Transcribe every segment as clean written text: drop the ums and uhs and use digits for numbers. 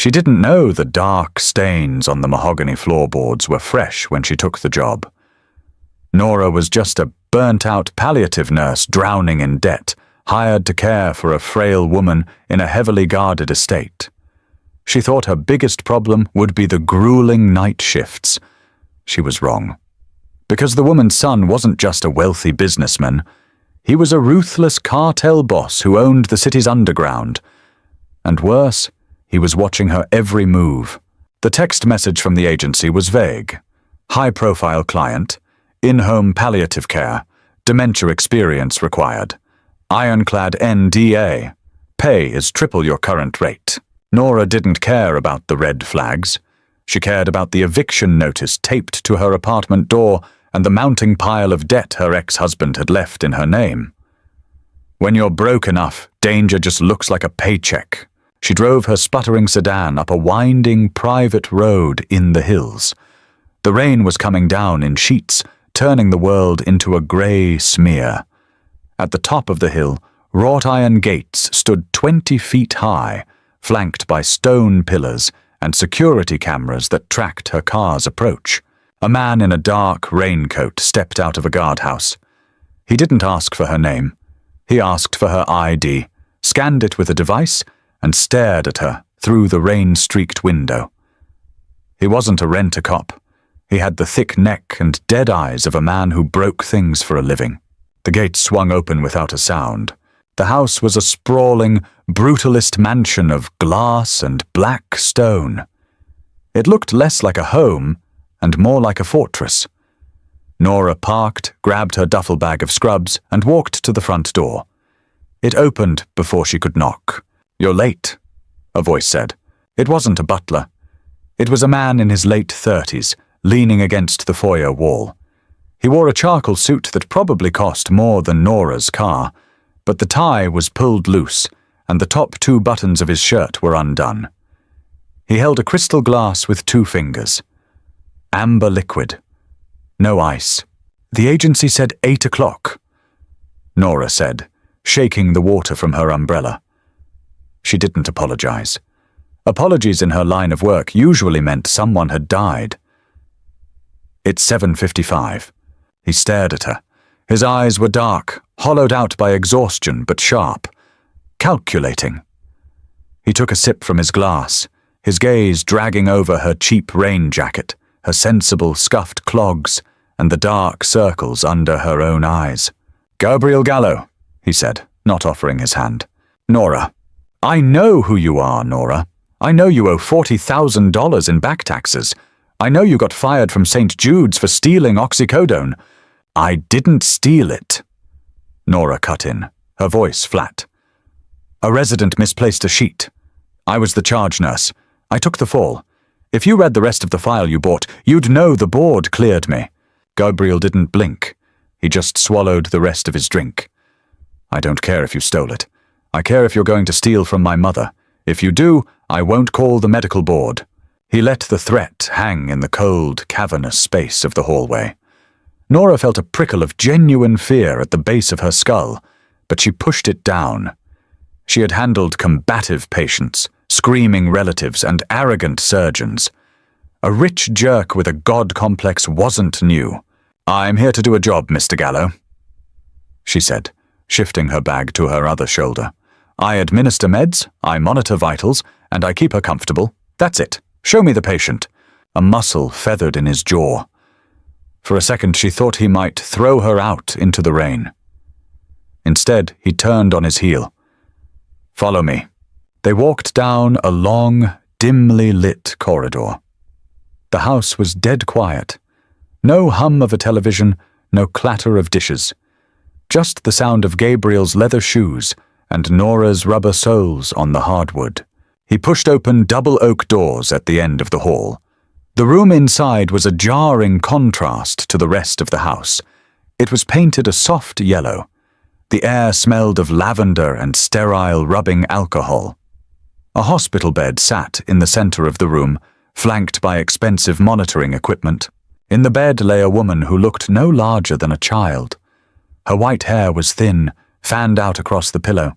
She didn't know the dark stains on the mahogany floorboards were fresh when she took the job. Nora was just a burnt-out palliative nurse drowning in debt, hired to care for a frail woman in a heavily guarded estate. She thought her biggest problem would be the grueling night shifts. She was wrong. Because the woman's son wasn't just a wealthy businessman. He was a ruthless cartel boss who owned the city's underground. And worse, he was watching her every move. The text message from the agency was vague. High-profile client, in-home palliative care, dementia experience required. Ironclad NDA. Pay is triple your current rate. Nora didn't care about the red flags. She cared about the eviction notice taped to her apartment door and the mounting pile of debt her ex-husband had left in her name. When you're broke enough, danger just looks like a paycheck. She drove her sputtering sedan up a winding private road in the hills. The rain was coming down in sheets, turning the world into a grey smear. At the top of the hill, wrought iron gates stood 20 feet high, flanked by stone pillars and security cameras that tracked her car's approach. A man in a dark raincoat stepped out of a guardhouse. He didn't ask for her name. He asked for her ID, scanned it with a device, and stared at her through the rain-streaked window. He wasn't a rent-a-cop. He had the thick neck and dead eyes of a man who broke things for a living. The gate swung open without a sound. The house was a sprawling, brutalist mansion of glass and black stone. It looked less like a home and more like a fortress. Nora parked, grabbed her duffel bag of scrubs, and walked to the front door. It opened before she could knock. "You're late," a voice said. It wasn't a butler. It was a man in his late 30s, leaning against the foyer wall. He wore a charcoal suit that probably cost more than Nora's car, but the tie was pulled loose, and the top 2 buttons of his shirt were undone. He held a crystal glass with 2 fingers. Amber liquid. No ice. The agency said 8 o'clock. Nora said, shaking the water from her umbrella. She didn't apologize. Apologies in her line of work usually meant someone had died. "It's 7:55. He stared at her. His eyes were dark, hollowed out by exhaustion, but sharp. Calculating. He took a sip from his glass, his gaze dragging over her cheap rain jacket, her sensible scuffed clogs, and the dark circles under her own eyes. "Gabriel Gallo," he said, not offering his hand. "Nora. I know who you are, Nora. I know you owe $40,000 in back taxes. I know you got fired from St. Jude's for stealing oxycodone. I didn't steal it." Nora cut in, her voice flat. "A resident misplaced a sheet. I was the charge nurse. I took the fall. If you read the rest of the file you bought, you'd know the board cleared me." Gabriel didn't blink. He just swallowed the rest of his drink. "I don't care if you stole it. I care if you're going to steal from my mother. If you do, I won't call the medical board." He let the threat hang in the cold, cavernous space of the hallway. Nora felt a prickle of genuine fear at the base of her skull, but she pushed it down. She had handled combative patients, screaming relatives, and arrogant surgeons. A rich jerk with a god complex wasn't new. "I'm here to do a job, Mr. Gallo," she said, shifting her bag to her other shoulder. "I administer meds, I monitor vitals, and I keep her comfortable. That's it. Show me the patient." A muscle feathered in his jaw. For a second she thought he might throw her out into the rain. Instead, he turned on his heel. "Follow me." They walked down a long, dimly lit corridor. The house was dead quiet. No hum of a television, no clatter of dishes. Just the sound of Gabriel's leather shoes and Nora's rubber soles on the hardwood. He pushed open double oak doors at the end of the hall. The room inside was a jarring contrast to the rest of the house. It was painted a soft yellow. The air smelled of lavender and sterile rubbing alcohol. A hospital bed sat in the center of the room, flanked by expensive monitoring equipment. In the bed lay a woman who looked no larger than a child. Her white hair was thin, fanned out across the pillow.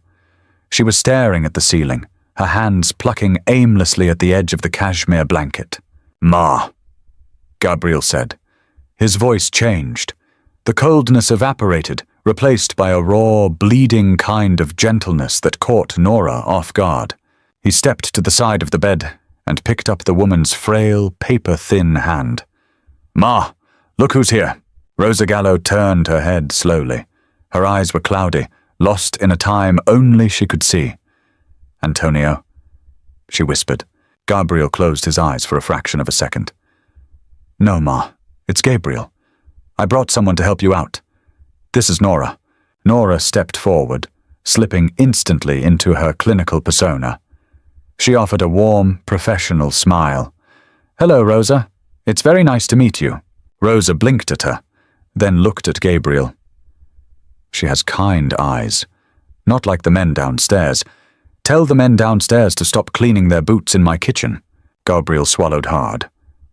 She was staring at the ceiling, her hands plucking aimlessly at the edge of the cashmere blanket. "Ma," Gabriel said. His voice changed. The coldness evaporated, replaced by a raw, bleeding kind of gentleness that caught Nora off guard. He stepped to the side of the bed and picked up the woman's frail, paper-thin hand. "Ma, look who's here." Rosa Gallo turned her head slowly. Her eyes were cloudy, lost in a time only she could see. "Antonio," she whispered. Gabriel closed his eyes for a fraction of a second. "No, Ma, it's Gabriel. I brought someone to help you out. This is Nora." Nora stepped forward, slipping instantly into her clinical persona. She offered a warm, professional smile. "Hello, Rosa. It's very nice to meet you." Rosa blinked at her, then looked at Gabriel. She has kind eyes, not like the men downstairs. "Tell the men downstairs to stop cleaning their boots in my kitchen." Gabriel swallowed hard.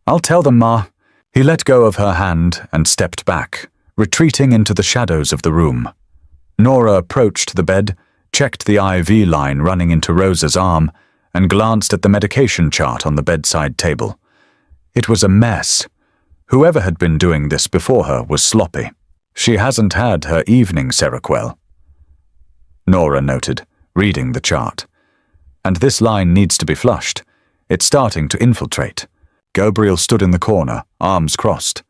"I'll tell them, Ma." He let go of her hand and stepped back, retreating into the shadows of the room. Nora approached the bed, checked the IV line running into Rosa's arm, and glanced at the medication chart on the bedside table. It was a mess. Whoever had been doing this before her was sloppy. She hasn't had her evening Seroquel, Nora noted, reading the chart. "And this line needs to be flushed. It's starting to infiltrate." Gabriel stood in the corner, arms crossed.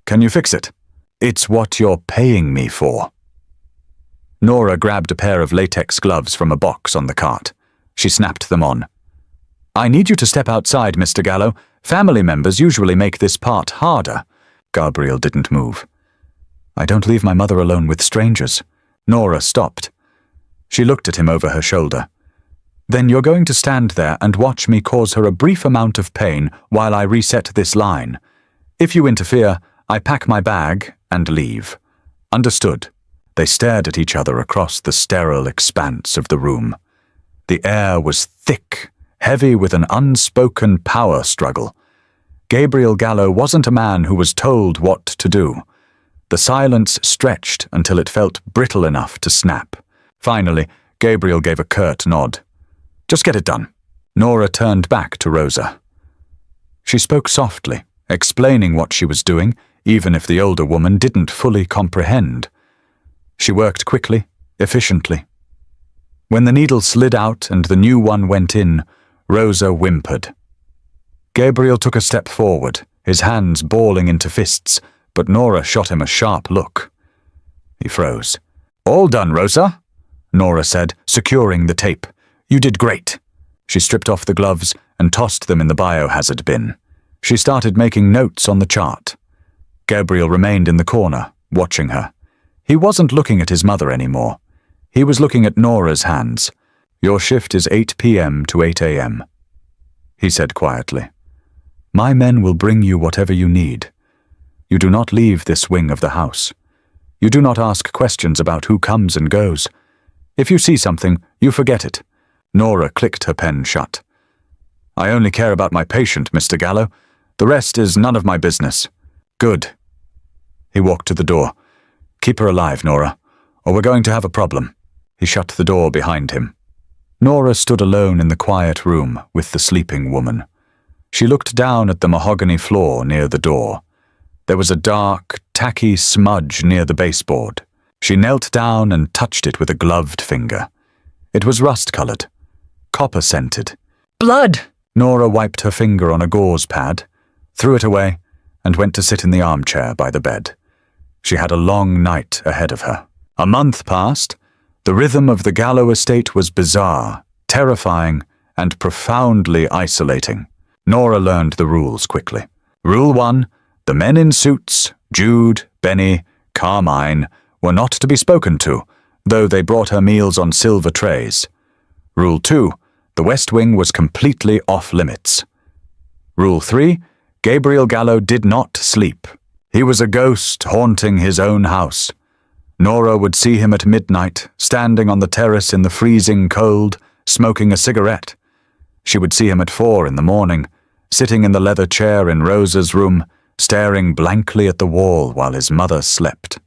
"Can you fix it?" "It's what you're paying me for." Nora grabbed a pair of latex gloves from a box on the cart. She snapped them on. "I need you to step outside, Mr. Gallo. Family members usually make this part harder." Gabriel didn't move. "I don't leave my mother alone with strangers." Nora stopped. She looked at him over her shoulder. "Then you're going to stand there and watch me cause her a brief amount of pain while I reset this line. If you interfere, I pack my bag and leave. Understood?" They stared at each other across the sterile expanse of the room. The air was thick, heavy with an unspoken power struggle. Gabriel Gallo wasn't a man who was told what to do. The silence stretched until it felt brittle enough to snap. Finally, Gabriel gave a curt nod. "Just get it done." Nora turned back to Rosa. She spoke softly, explaining what she was doing, even if the older woman didn't fully comprehend. She worked quickly, efficiently. When the needle slid out and the new one went in, Rosa whimpered. Gabriel took a step forward, his hands balling into fists, but Nora shot him a sharp look. He froze. "All done, Rosa," Nora said, securing the tape. "You did great." She stripped off the gloves and tossed them in the biohazard bin. She started making notes on the chart. Gabriel remained in the corner, watching her. He wasn't looking at his mother anymore. He was looking at Nora's hands. "Your shift is 8 p.m. to 8 a.m., he said quietly. "My men will bring you whatever you need. You do not leave this wing of the house. You do not ask questions about who comes and goes. If you see something, you forget it." Nora clicked her pen shut. "I only care about my patient, Mr. Gallo. The rest is none of my business." "Good." He walked to the door. "Keep her alive, Nora, or we're going to have a problem." He shut the door behind him. Nora stood alone in the quiet room with the sleeping woman. She looked down at the mahogany floor near the door. There was a dark, tacky smudge near the baseboard. She knelt down and touched it with a gloved finger. It was rust-colored, copper-scented. "Blood!" Nora wiped her finger on a gauze pad, threw it away, and went to sit in the armchair by the bed. She had a long night ahead of her. A month passed. The rhythm of the Gallo estate was bizarre, terrifying, and profoundly isolating. Nora learned the rules quickly. Rule 1, the men in suits, Jude, Benny, Carmine, were not to be spoken to, though they brought her meals on silver trays. Rule 2, the West Wing was completely off-limits. Rule 3, Gabriel Gallo did not sleep. He was a ghost haunting his own house. Nora would see him at midnight, standing on the terrace in the freezing cold, smoking a cigarette. She would see him at 4 in the morning, sitting in the leather chair in Rosa's room, staring blankly at the wall while his mother slept.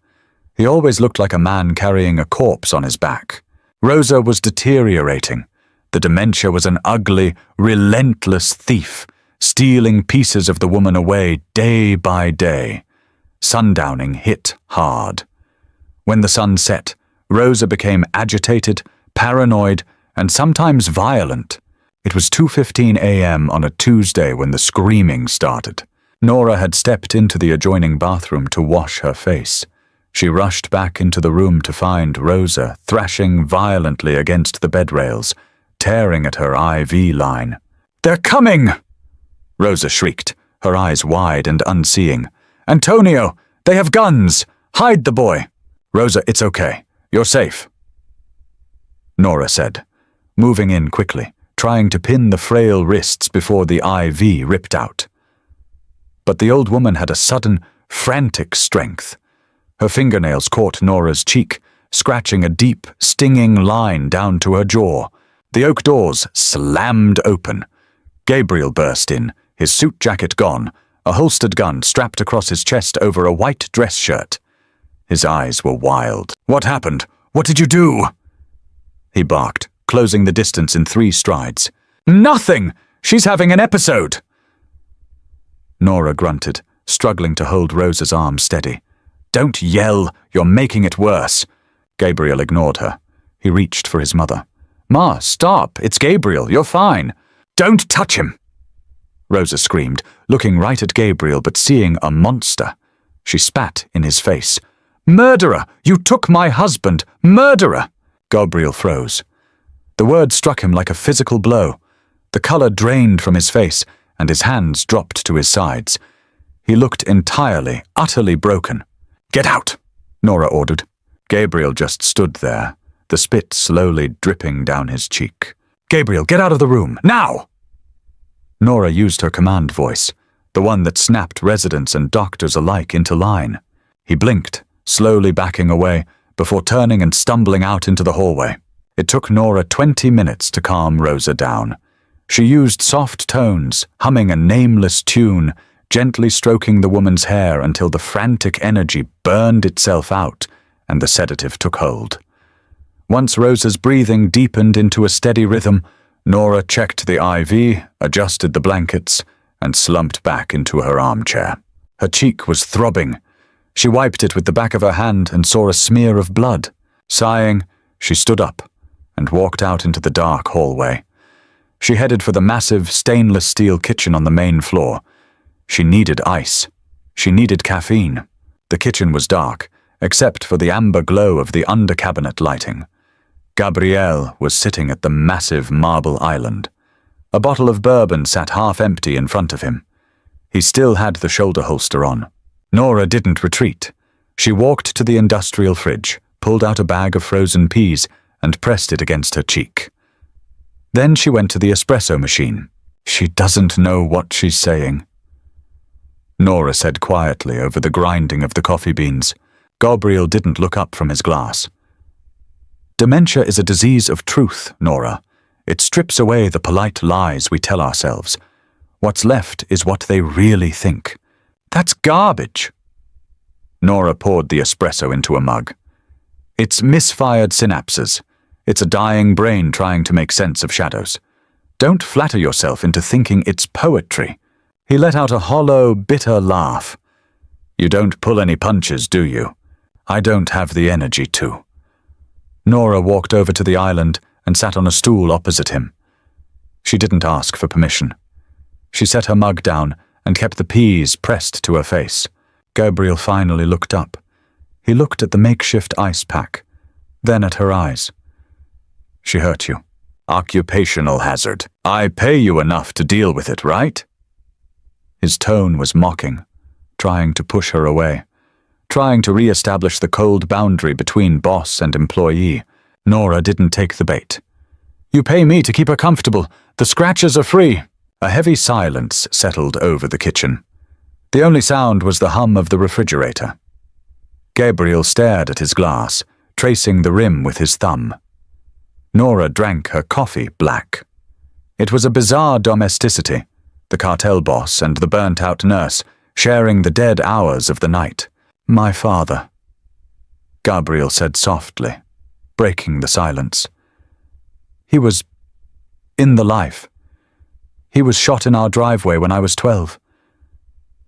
He always looked like a man carrying a corpse on his back. Rosa was deteriorating, The dementia was an ugly, relentless thief, stealing pieces of the woman away day by day. Sundowning hit hard. When the sun set, Rosa became agitated, paranoid, and sometimes violent. It was 2:15 a.m. on a Tuesday when the screaming started. Nora had stepped into the adjoining bathroom to wash her face. She rushed back into the room to find Rosa thrashing violently against the bed rails, tearing at her IV line. "They're coming!" Rosa shrieked, her eyes wide and unseeing. "Antonio, they have guns! Hide the boy!" "Rosa, it's okay. You're safe," Nora said, moving in quickly, trying to pin the frail wrists before the IV ripped out. But the old woman had a sudden, frantic strength. Her fingernails caught Nora's cheek, scratching a deep, stinging line down to her jaw. The oak doors slammed open. Gabriel burst in, his suit jacket gone, a holstered gun strapped across his chest over a white dress shirt. His eyes were wild. "What happened? What did you do?" he barked, closing the distance in 3 strides. "Nothing! She's having an episode!" Nora grunted, struggling to hold Rosa's arm steady. "Don't yell! You're making it worse!" Gabriel ignored her. He reached for his mother. "Ma, stop! It's Gabriel! You're fine!" "Don't touch him!" Rosa screamed, looking right at Gabriel but seeing a monster. She spat in his face. "Murderer! You took my husband! Murderer!" Gabriel froze. The word struck him like a physical blow. The color drained from his face, and his hands dropped to his sides. He looked entirely, utterly broken. "Get out!" Nora ordered. Gabriel just stood there, the spit slowly dripping down his cheek. "Gabriel, get out of the room, now!" Nora used her command voice, the one that snapped residents and doctors alike into line. He blinked, slowly backing away, before turning and stumbling out into the hallway. It took Nora 20 minutes to calm Rosa down. She used soft tones, humming a nameless tune, gently stroking the woman's hair until the frantic energy burned itself out and the sedative took hold. Once Rosa's breathing deepened into a steady rhythm, Nora checked the IV, adjusted the blankets, and slumped back into her armchair. Her cheek was throbbing. She wiped it with the back of her hand and saw a smear of blood. Sighing, she stood up and walked out into the dark hallway. She headed for the massive stainless steel kitchen on the main floor. She needed ice. She needed caffeine. The kitchen was dark, except for the amber glow of the under-cabinet lighting. Gabriel was sitting at the massive marble island. A bottle of bourbon sat half-empty in front of him. He still had the shoulder holster on. Nora didn't retreat. She walked to the industrial fridge, pulled out a bag of frozen peas, and pressed it against her cheek. Then she went to the espresso machine. "She doesn't know what she's saying," Nora said quietly over the grinding of the coffee beans. Gabriel didn't look up from his glass. "Dementia is a disease of truth, Nora. It strips away the polite lies we tell ourselves. What's left is what they really think. That's garbage." Nora poured the espresso into a mug. "It's misfired synapses. It's a dying brain trying to make sense of shadows. Don't flatter yourself into thinking it's poetry." He let out a hollow, bitter laugh. "You don't pull any punches, do you? I don't have the energy to." Nora walked over to the island and sat on a stool opposite him. She didn't ask for permission. She set her mug down and kept the peas pressed to her face. Gabriel finally looked up. He looked at the makeshift ice pack, then at her eyes. "She hurt you. Occupational hazard. I pay you enough to deal with it, right?" His tone was mocking, trying to push her away, trying to re-establish the cold boundary between boss and employee. Nora didn't take the bait. "You pay me to keep her comfortable. The scratches are free." A heavy silence settled over the kitchen. The only sound was the hum of the refrigerator. Gabriel stared at his glass, tracing the rim with his thumb. Nora drank her coffee black. It was a bizarre domesticity, the cartel boss and the burnt-out nurse sharing the dead hours of the night. "My father," Gabriel said softly, breaking the silence. "He was in the life. He was shot in our driveway when I was 12.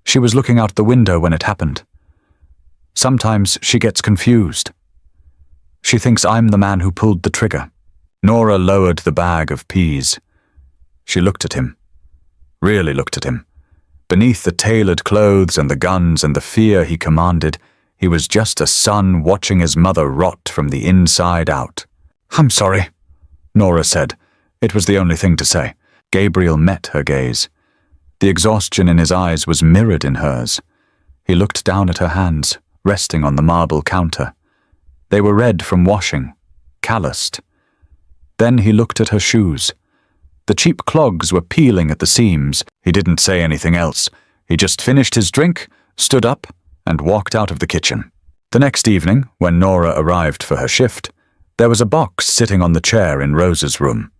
She was looking out the window when it happened. Sometimes she gets confused. She thinks I'm the man who pulled the trigger." Nora lowered the bag of peas. She looked at him. Really looked at him. Beneath the tailored clothes and the guns and the fear he commanded, he was just a son watching his mother rot from the inside out. "I'm sorry," Nora said. It was the only thing to say. Gabriel met her gaze. The exhaustion in his eyes was mirrored in hers. He looked down at her hands, resting on the marble counter. They were red from washing, calloused. Then he looked at her shoes. The cheap clogs were peeling at the seams. He didn't say anything else. He just finished his drink, stood up, and walked out of the kitchen. The next evening, when Nora arrived for her shift, there was a box sitting on the chair in Rosa's room.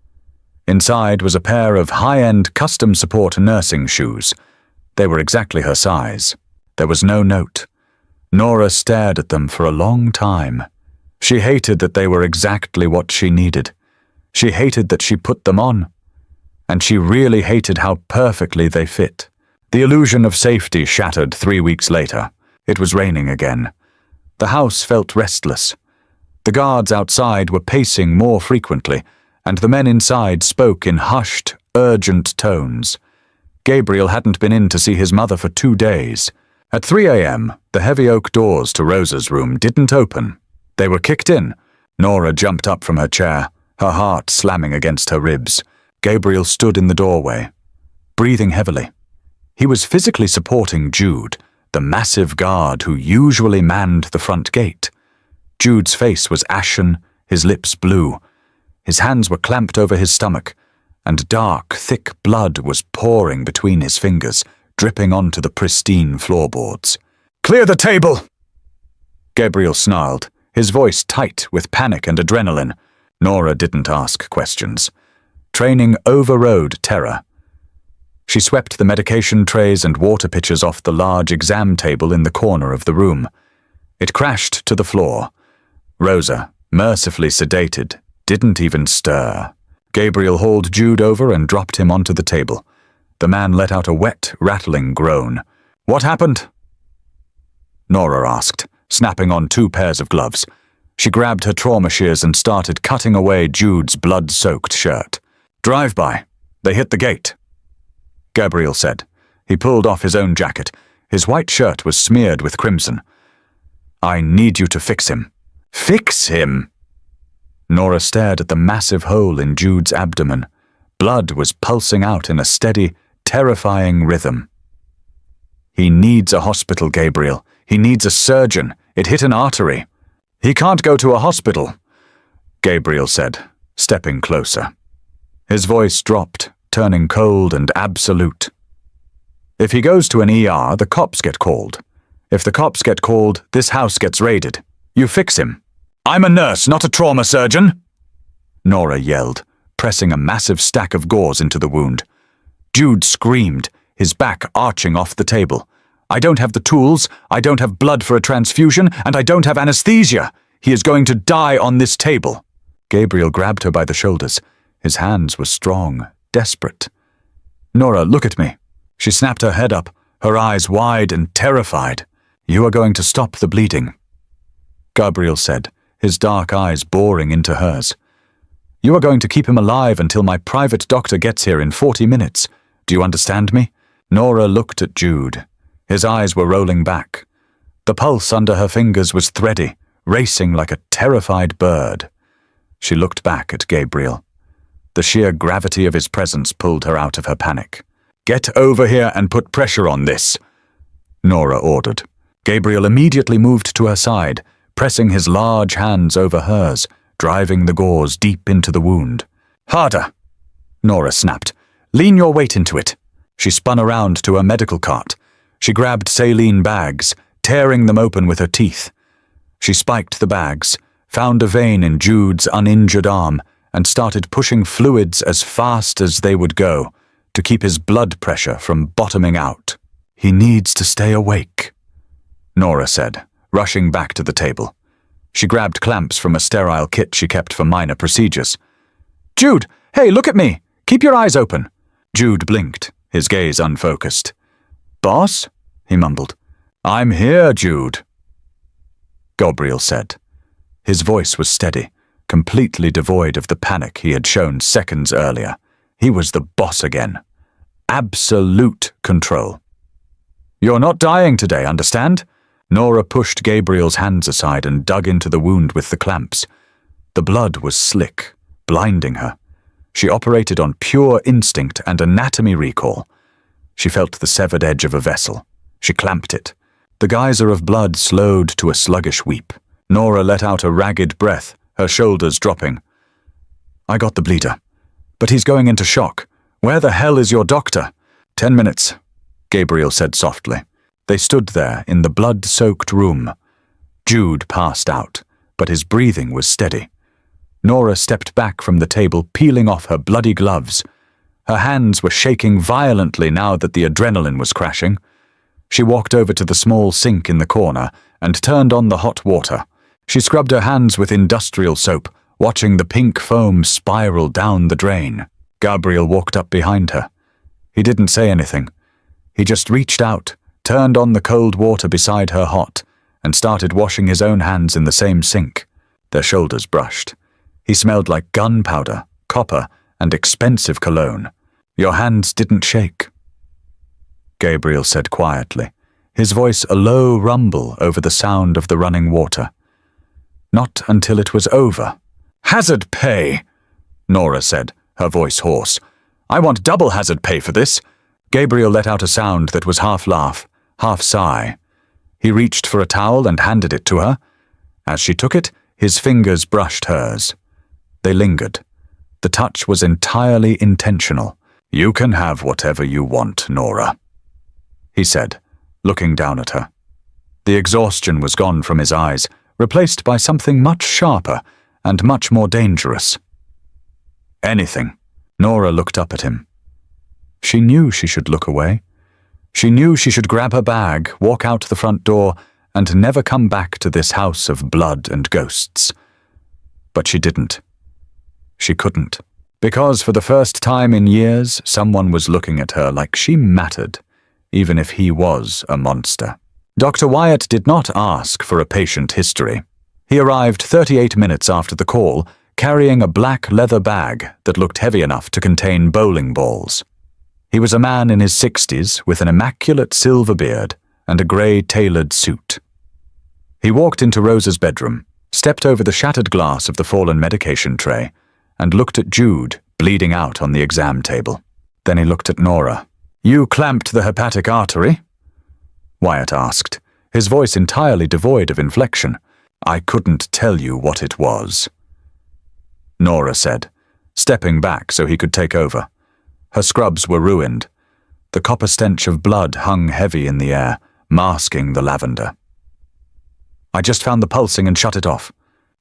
Inside was a pair of high-end custom support nursing shoes. They were exactly her size. There was no note. Nora stared at them for a long time. She hated that they were exactly what she needed. She hated that she put them on. And she really hated how perfectly they fit. The illusion of safety shattered 3 weeks later. It was raining again. The house felt restless. The guards outside were pacing more frequently, and the men inside spoke in hushed, urgent tones. Gabriel hadn't been in to see his mother for 2 days. At 3 a.m., the heavy oak doors to Rosa's room didn't open. They were kicked in. Nora jumped up from her chair, her heart slamming against her ribs. Gabriel stood in the doorway, breathing heavily. He was physically supporting Jude, the massive guard who usually manned the front gate. Jude's face was ashen, his lips blue. His hands were clamped over his stomach, and dark, thick blood was pouring between his fingers, dripping onto the pristine floorboards. "Clear the table!" Gabriel snarled, his voice tight with panic and adrenaline. Nora didn't ask questions. Training overrode terror. She swept the medication trays and water pitchers off the large exam table in the corner of the room. It crashed to the floor. Rosa, mercifully sedated, didn't even stir. Gabriel hauled Jude over and dropped him onto the table. The man let out a wet, rattling groan. "What happened?" Nora asked, snapping on 2 pairs of gloves. She grabbed her trauma shears and started cutting away Jude's blood-soaked shirt. "Drive-by. They hit the gate," Gabriel said. He pulled off his own jacket. His white shirt was smeared with crimson. "I need you to fix him." "Fix him?" Nora stared at the massive hole in Jude's abdomen. Blood was pulsing out in a steady, terrifying rhythm. "He needs a hospital, Gabriel. He needs a surgeon. It hit an artery." "He can't go to a hospital," Gabriel said, stepping closer. His voice dropped, turning cold and absolute. "If he goes to an ER, the cops get called. If the cops get called, this house gets raided. You fix him." "I'm a nurse, not a trauma surgeon," Nora yelled, pressing a massive stack of gauze into the wound. Jude screamed, his back arching off the table. "I don't have the tools, I don't have blood for a transfusion, and I don't have anesthesia. He is going to die on this table." Gabriel grabbed her by the shoulders. His hands were strong, desperate. "Nora, look at me." She snapped her head up, her eyes wide and terrified. "You are going to stop the bleeding," Gabriel said, his dark eyes boring into hers. "You are going to keep him alive until my private doctor gets here in 40 minutes. Do you understand me?" Nora looked at Jude. His eyes were rolling back. The pulse under her fingers was thready, racing like a terrified bird. She looked back at Gabriel. The sheer gravity of his presence pulled her out of her panic. "Get over here and put pressure on this," Nora ordered. Gabriel immediately moved to her side, pressing his large hands over hers, driving the gauze deep into the wound. "Harder," Nora snapped. "Lean your weight into it." She spun around to her medical cart. She grabbed saline bags, tearing them open with her teeth. She spiked the bags, found a vein in Jude's uninjured arm, and started pushing fluids as fast as they would go, to keep his blood pressure from bottoming out. "He needs to stay awake," Nora said, rushing back to the table. She grabbed clamps from a sterile kit she kept for minor procedures. "Jude, hey, look at me!" Keep your eyes open." Jude blinked, his gaze unfocused. "Boss?" he mumbled. "I'm here, Jude," Gabriel said. His voice was steady, completely devoid of the panic he had shown seconds earlier. He was the boss again. Absolute control. "You're not dying today, understand?" Nora pushed Gabriel's hands aside and dug into the wound with the clamps. The blood was slick, blinding her. She operated on pure instinct and anatomy recall. She felt the severed edge of a vessel. She clamped it. The geyser of blood slowed to a sluggish weep. Nora let out a ragged breath, her shoulders dropping. "I got the bleeder. But he's going into shock. Where the hell is your doctor?" 10 minutes, Gabriel said softly. They stood there in the blood-soaked room. Jude passed out, but his breathing was steady. Nora stepped back from the table, peeling off her bloody gloves. Her hands were shaking violently now that the adrenaline was crashing. She walked over to the small sink in the corner and turned on the hot water. She scrubbed her hands with industrial soap, watching the pink foam spiral down the drain. Gabriel walked up behind her. He didn't say anything. He just reached out, turned on the cold water beside her hot, and started washing his own hands in the same sink. Their shoulders brushed. He smelled like gunpowder, copper, and expensive cologne. "Your hands didn't shake," Gabriel said quietly, his voice a low rumble over the sound of the running water. "Not until it was over." "Hazard pay," Nora said, her voice hoarse. "I want double hazard pay for this." Gabriel let out a sound that was half laugh, half sigh. He reached for a towel and handed it to her. As she took it, his fingers brushed hers. They lingered. The touch was entirely intentional. "You can have whatever you want, Nora," he said, looking down at her. The exhaustion was gone from his eyes, replaced by something much sharper and much more dangerous. "Anything." Nora looked up at him. She knew she should look away. She knew she should grab her bag, walk out the front door, and never come back to this house of blood and ghosts. But she didn't. She couldn't. Because for the first time in years, someone was looking at her like she mattered, even if he was a monster. Dr. Wyatt did not ask for a patient history. He arrived 38 minutes after the call, carrying a black leather bag that looked heavy enough to contain bowling balls. He was a man in his 60s with an immaculate silver beard and a grey tailored suit. He walked into Rosa's bedroom, stepped over the shattered glass of the fallen medication tray, and looked at Jude, bleeding out on the exam table. Then he looked at Nora. "You clamped the hepatic artery?" Wyatt asked, his voice entirely devoid of inflection. "I couldn't tell you what it was," Nora said, stepping back so he could take over. Her scrubs were ruined. The copper stench of blood hung heavy in the air, masking the lavender. "I just found the pulsing and shut it off,"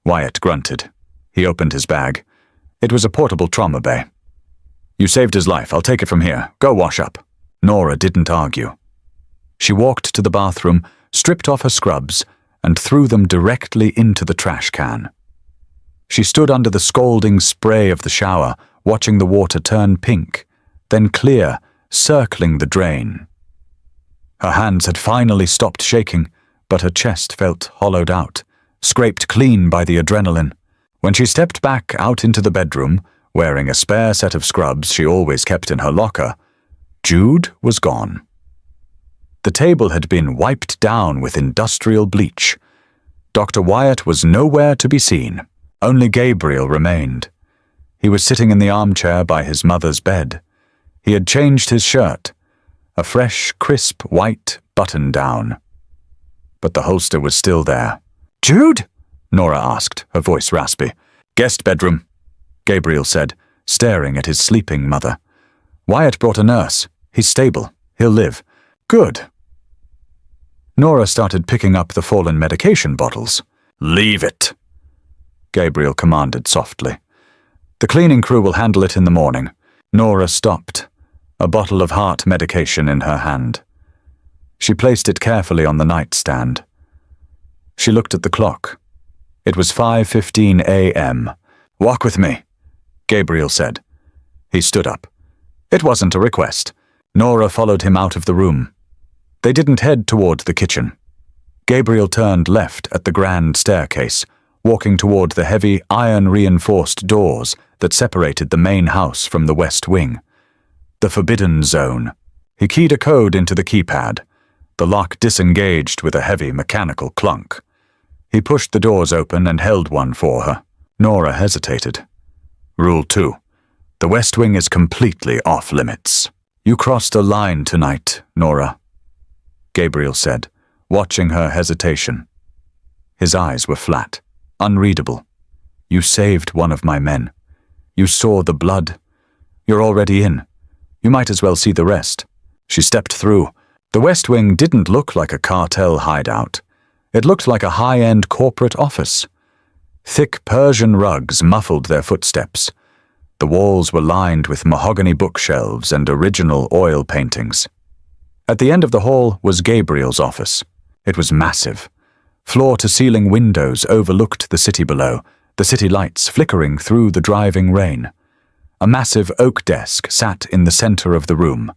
Wyatt grunted. He opened his bag. It was a portable trauma bay. "You saved his life. I'll take it from here. Go wash up." Nora didn't argue. She walked to the bathroom, stripped off her scrubs, and threw them directly into the trash can. She stood under the scalding spray of the shower, watching the water turn pink, then clear, circling the drain. Her hands had finally stopped shaking, but her chest felt hollowed out, scraped clean by the adrenaline. When she stepped back out into the bedroom, wearing a spare set of scrubs she always kept in her locker, Jude was gone. The table had been wiped down with industrial bleach. Dr. Wyatt was nowhere to be seen. Only Gabriel remained. He was sitting in the armchair by his mother's bed. He had changed his shirt, a fresh, crisp white button-down. But the holster was still there. "Jude?" Nora asked, her voice raspy. "Guest bedroom," Gabriel said, staring at his sleeping mother. "Wyatt brought a nurse. He's stable. He'll live." "Good." Nora started picking up the fallen medication bottles. "Leave it," Gabriel commanded softly. "The cleaning crew will handle it in the morning." Nora stopped, a bottle of heart medication in her hand. She placed it carefully on the nightstand. She looked at the clock. It was 5:15 a.m. "Walk with me," Gabriel said. He stood up. It wasn't a request. Nora followed him out of the room. They didn't head toward the kitchen. Gabriel turned left at the grand staircase, walking toward the heavy, iron-reinforced doors that separated the main house from the west wing. The forbidden zone. He keyed a code into the keypad. The lock disengaged with a heavy mechanical clunk. He pushed the doors open and held one for her. Nora hesitated. Rule 2. The West Wing is completely off-limits. You crossed a line tonight, Nora, Gabriel said, watching her hesitation. His eyes were flat, unreadable. You saved one of my men. You saw the blood. You're already in. You might as well see the rest. She stepped through. The West Wing didn't look like a cartel hideout. It looked like a high-end corporate office. Thick Persian rugs muffled their footsteps. The walls were lined with mahogany bookshelves and original oil paintings. At the end of the hall was Gabriel's office. It was massive. Floor-to-ceiling windows overlooked the city below, the city lights flickering through the driving rain. A massive oak desk sat in the center of the room.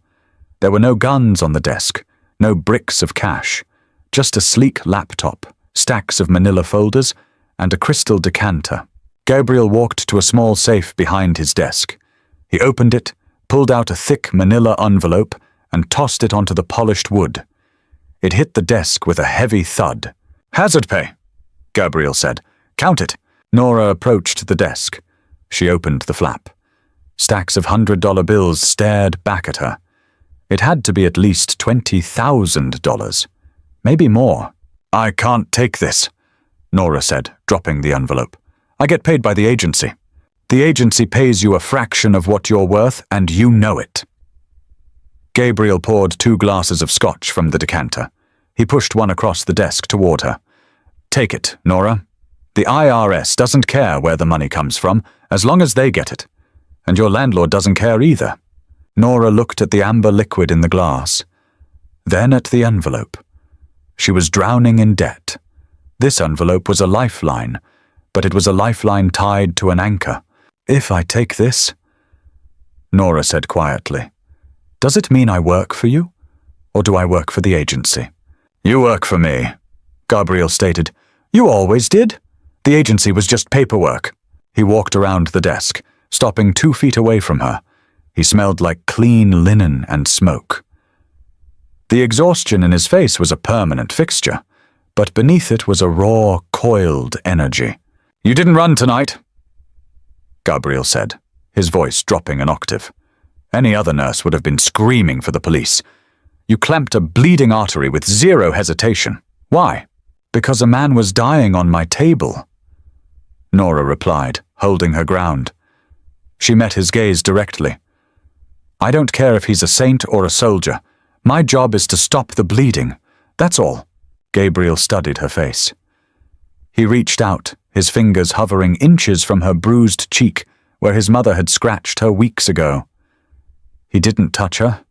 There were no guns on the desk, no bricks of cash, just a sleek laptop, stacks of manila folders, and a crystal decanter. Gabriel walked to a small safe behind his desk. He opened it, pulled out a thick manila envelope, and tossed it onto the polished wood. It hit the desk with a heavy thud. "Hazard pay," Gabriel said. "Count it." Nora approached the desk. She opened the flap. Stacks of $100 bills stared back at her. It had to be at least $20,000. Maybe more. "I can't take this," Nora said, dropping the envelope. "I get paid by the agency. The agency pays you a fraction of what you're worth, and you know it." Gabriel poured 2 glasses of scotch from the decanter. He pushed one across the desk toward her. "Take it, Nora. The IRS doesn't care where the money comes from, as long as they get it. And your landlord doesn't care either." Nora looked at the amber liquid in the glass, then at the envelope. She was drowning in debt. This envelope was a lifeline, but it was a lifeline tied to an anchor. "If I take this," Nora said quietly, "does it mean I work for you, or do I work for the agency?" "You work for me," Gabriel stated. "You always did. The agency was just paperwork." He walked around the desk, stopping 2 feet away from her. He smelled like clean linen and smoke. The exhaustion in his face was a permanent fixture, but beneath it was a raw, coiled energy. "You didn't run tonight," Gabriel said, his voice dropping an octave. Any other nurse would have been screaming for the police. "You clamped a bleeding artery with zero hesitation. Why?" "Because a man was dying on my table," Nora replied, holding her ground. She met his gaze directly. "I don't care if he's a saint or a soldier. My job is to stop the bleeding. That's all." Gabriel studied her face. He reached out, his fingers hovering inches from her bruised cheek, where his mother had scratched her weeks ago. He didn't touch her.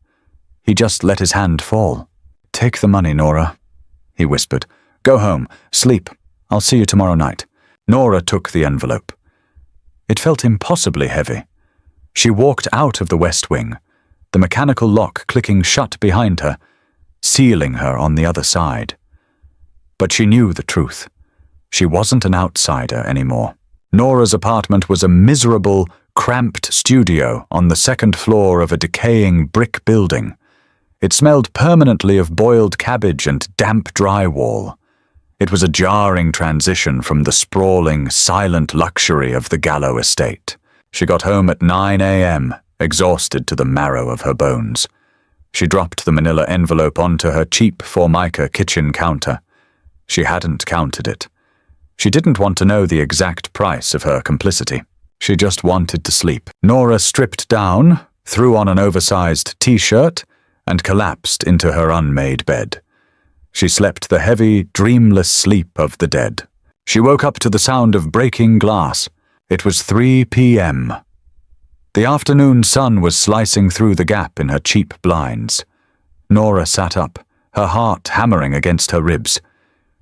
He just let his hand fall. "Take the money, Nora," he whispered. "Go home. Sleep. I'll see you tomorrow night." Nora took the envelope. It felt impossibly heavy. She walked out of the West Wing, the mechanical lock clicking shut behind her, sealing her on the other side. But she knew the truth. She wasn't an outsider anymore. Nora's apartment was a miserable, cramped studio on the 2nd floor of a decaying brick building. It smelled permanently of boiled cabbage and damp drywall. It was a jarring transition from the sprawling, silent luxury of the Gallo estate. She got home at 9 a.m., exhausted to the marrow of her bones. She dropped the manila envelope onto her cheap Formica kitchen counter. She hadn't counted it. She didn't want to know the exact price of her complicity. She just wanted to sleep. Nora stripped down, threw on an oversized t-shirt, and collapsed into her unmade bed. She slept the heavy, dreamless sleep of the dead. She woke up to the sound of breaking glass. It was 3 p.m. The afternoon sun was slicing through the gap in her cheap blinds. Nora sat up, her heart hammering against her ribs.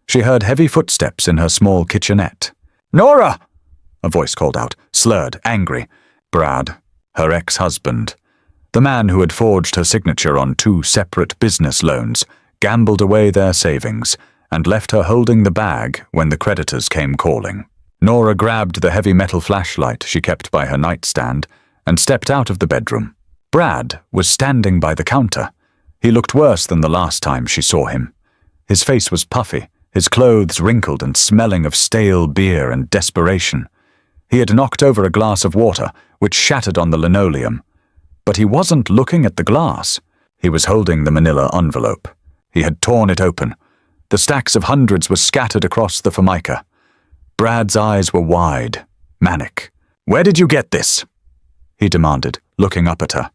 She heard heavy footsteps in her small kitchenette. "Nora!" a voice called out, slurred, angry. "Brad," Her ex-husband, the man who had forged her signature on 2 separate business loans, gambled away their savings and left her holding the bag when the creditors came calling. Nora grabbed the heavy metal flashlight she kept by her nightstand and stepped out of the bedroom. Brad was standing by the counter. He looked worse than the last time she saw him. His face was puffy, his clothes wrinkled and smelling of stale beer and desperation. He had knocked over a glass of water, which shattered on the linoleum. But he wasn't looking at the glass. He was holding the manila envelope. He had torn it open. The stacks of hundreds were scattered across the formica. Brad's eyes were wide, manic. "Where did you get this?" he demanded, looking up at her.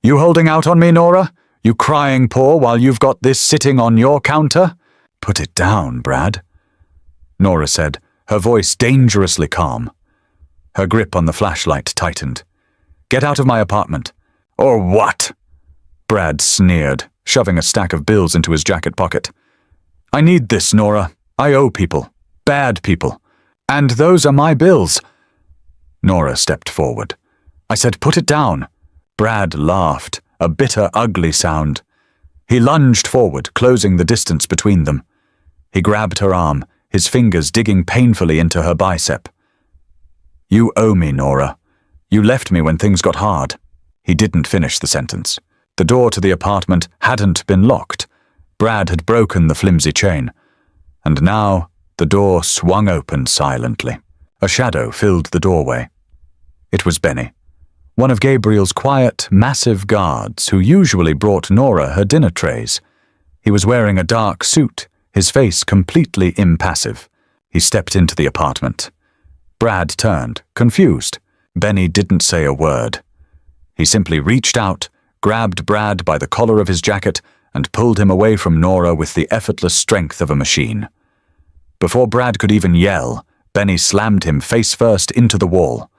"You holding out on me, Nora? You crying poor while you've got this sitting on your counter?" "Put it down, Brad," Nora said, her voice dangerously calm. Her grip on the flashlight tightened. "Get out of my apartment." "Or what?" Brad sneered, shoving a stack of bills into his jacket pocket. "I need this, Nora. I owe people. Bad people. And those are my bills." Nora stepped forward. "I said put it down." Brad laughed, a bitter, ugly sound. He lunged forward, closing the distance between them. He grabbed her arm, his fingers digging painfully into her bicep. "You owe me, Nora. You left me when things got hard." He didn't finish the sentence. The door to the apartment hadn't been locked. Brad had broken the flimsy chain. And now the door swung open silently. A shadow filled the doorway. It was Benny, one of Gabriel's quiet, massive guards who usually brought Nora her dinner trays. He was wearing a dark suit, his face completely impassive. He stepped into the apartment. Brad turned, confused. Benny didn't say a word. He simply reached out, grabbed Brad by the collar of his jacket, and pulled him away from Nora with the effortless strength of a machine. Before Brad could even yell, Benny slammed him face first into the wall.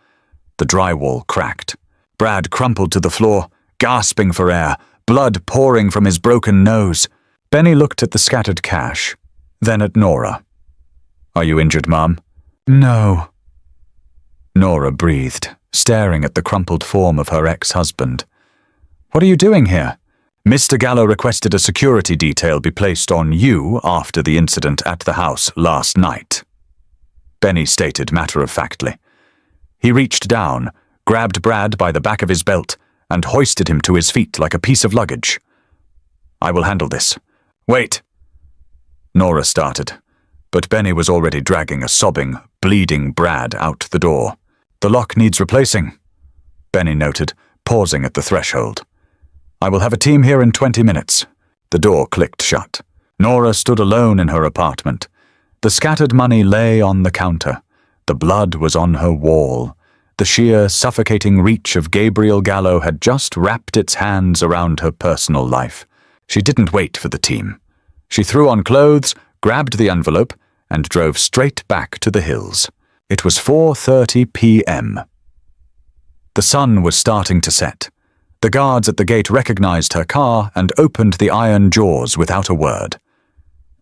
The drywall cracked. Brad crumpled to the floor, gasping for air, blood pouring from his broken nose. Benny looked at the scattered cash, then at Nora. "Are you injured, Mom?" "No." Nora breathed, staring at the crumpled form of her ex-husband. "What are you doing here?" "Mr. Gallo requested a security detail be placed on you after the incident at the house last night," Benny stated matter-of-factly. He reached down, grabbed Brad by the back of his belt, and hoisted him to his feet like a piece of luggage. "I will handle this." "Wait," Nora started, but Benny was already dragging a sobbing, bleeding Brad out the door. "The lock needs replacing," Benny noted, pausing at the threshold. "I will have a team here in 20 minutes. The door clicked shut. Nora stood alone in her apartment. The scattered money lay on the counter. The blood was on her wall. The sheer, suffocating reach of Gabriel Gallo had just wrapped its hands around her personal life. She didn't wait for the team. She threw on clothes, grabbed the envelope, and drove straight back to the hills. It was 4:30 p.m. The sun was starting to set. The guards at the gate recognized her car and opened the iron jaws without a word.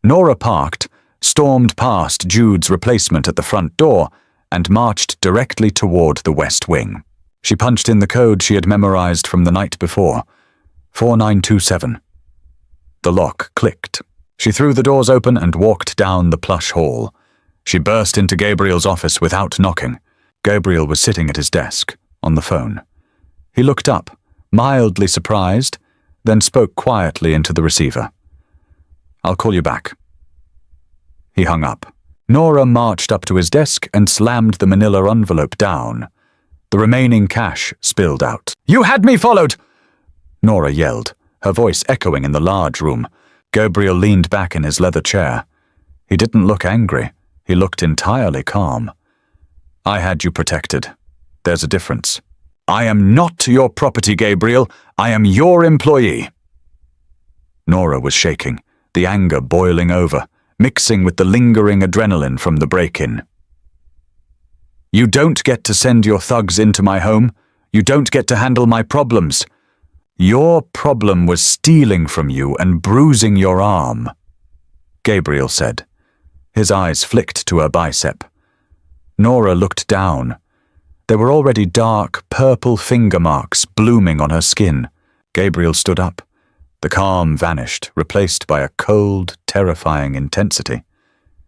Nora parked, stormed past Jude's replacement at the front door, and marched directly toward the west wing. She punched in the code she had memorized from the night before, 4927. The lock clicked. She threw the doors open and walked down the plush hall. She burst into Gabriel's office without knocking. Gabriel was sitting at his desk, on the phone. He looked up, mildly surprised, then spoke quietly into the receiver. "I'll call you back." He hung up. Nora marched up to his desk and slammed the manila envelope down. The remaining cash spilled out. "You had me followed!" Nora yelled, her voice echoing in the large room. Gabriel leaned back in his leather chair. He didn't look angry. He looked entirely calm. "I had you protected. There's a difference." "I am not your property, Gabriel. I am your employee." Nora was shaking, the anger boiling over, mixing with the lingering adrenaline from the break-in. "You don't get to send your thugs into my home. You don't get to handle my problems. Your problem was stealing from you and bruising your arm," Gabriel said. His eyes flicked to her bicep. Nora looked down. There were already dark, purple finger marks blooming on her skin. Gabriel stood up. The calm vanished, replaced by a cold, terrifying intensity.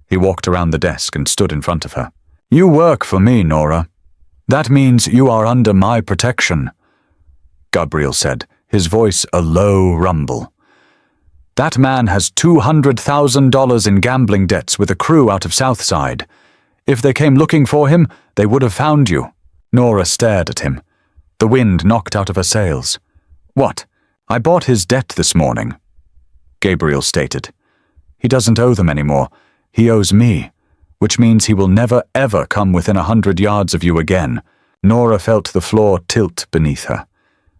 He walked around the desk and stood in front of her. "You work for me, Nora. That means you are under my protection," Gabriel said, his voice a low rumble. "That man has $200,000 in gambling debts with a crew out of Southside. If they came looking for him, they would have found you." Nora stared at him. The wind knocked out of her sails. "What? I bought his debt this morning," Gabriel stated. "He doesn't owe them anymore. He owes me, which means he will never ever come within 100 yards of you again." Nora felt the floor tilt beneath her.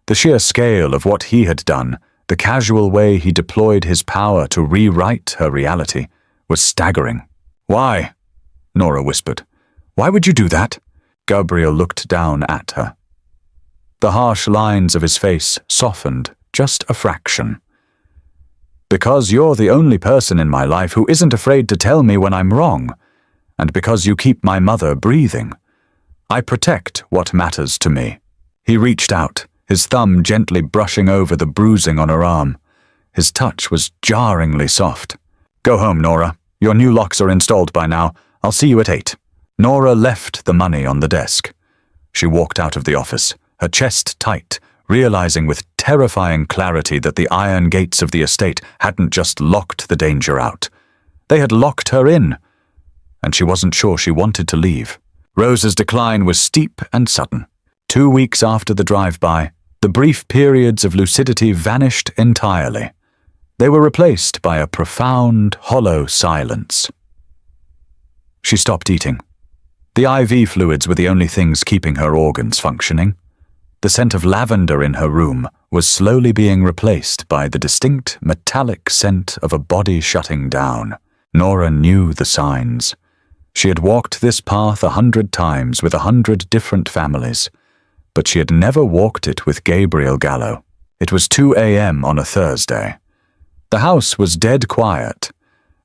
The sheer scale of what he had done, the casual way he deployed his power to rewrite her reality, was staggering. "Why?" Nora whispered. "Why would you do that?" Gabriel looked down at her. The harsh lines of his face softened just a fraction. "Because you're the only person in my life who isn't afraid to tell me when I'm wrong, and because you keep my mother breathing. I protect what matters to me." He reached out, his thumb gently brushing over the bruising on her arm. His touch was jarringly soft. "Go home, Nora. Your new locks are installed by now. I'll see you at 8. Nora left the money on the desk. She walked out of the office, her chest tight, realizing with terrifying clarity that the iron gates of the estate hadn't just locked the danger out. They had locked her in, and she wasn't sure she wanted to leave. Rosa's decline was steep and sudden. 2 weeks after the drive-by, the brief periods of lucidity vanished entirely. They were replaced by a profound, hollow silence. She stopped eating. The IV fluids were the only things keeping her organs functioning. The scent of lavender in her room was slowly being replaced by the distinct metallic scent of a body shutting down. Nora knew the signs. She had walked this path 100 times with 100 different families, but she had never walked it with Gabriel Gallo. It was 2 a.m. on a Thursday. The house was dead quiet.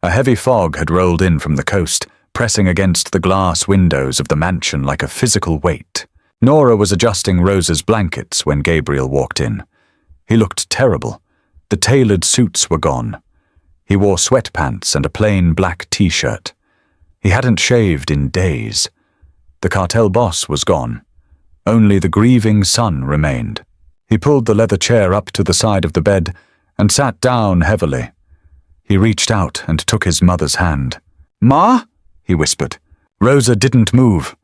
A heavy fog had rolled in from the coast, pressing against the glass windows of the mansion like a physical weight. Nora was adjusting Rosa's blankets when Gabriel walked in. He looked terrible. The tailored suits were gone. He wore sweatpants and a plain black t-shirt. He hadn't shaved in days. The cartel boss was gone. Only the grieving son remained. He pulled the leather chair up to the side of the bed and sat down heavily. He reached out and took his mother's hand. "Ma?" he whispered. Rosa didn't move.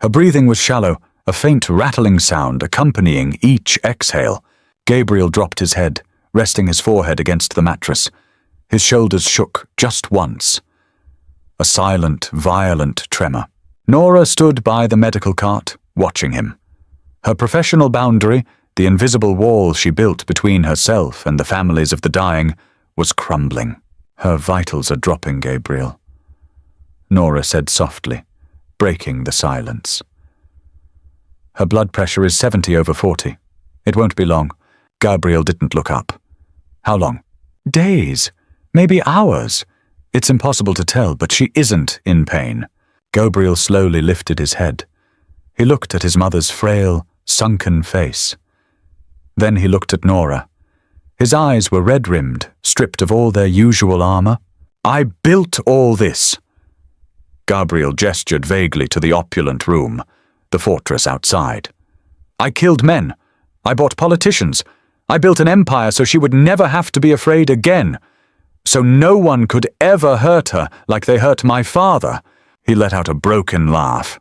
Her breathing was shallow, a faint rattling sound accompanying each exhale. Gabriel dropped his head, resting his forehead against the mattress. His shoulders shook just once. A silent, violent tremor. Nora stood by the medical cart, watching him. Her professional boundary, the invisible wall she built between herself and the families of the dying, was crumbling. "Her vitals are dropping, Gabriel," Nora said softly, breaking the silence. "Her blood pressure is 70/40. It won't be long." Gabriel didn't look up. "How long?" "Days. Maybe hours. It's impossible to tell, but she isn't in pain." Gabriel slowly lifted his head. He looked at his mother's frail, sunken face. Then he looked at Nora. His eyes were red-rimmed, stripped of all their usual armor. "I built all this." Gabriel gestured vaguely to the opulent room, the fortress outside. "I killed men. I bought politicians. I built an empire so she would never have to be afraid again. So no one could ever hurt her like they hurt my father." He let out a broken laugh.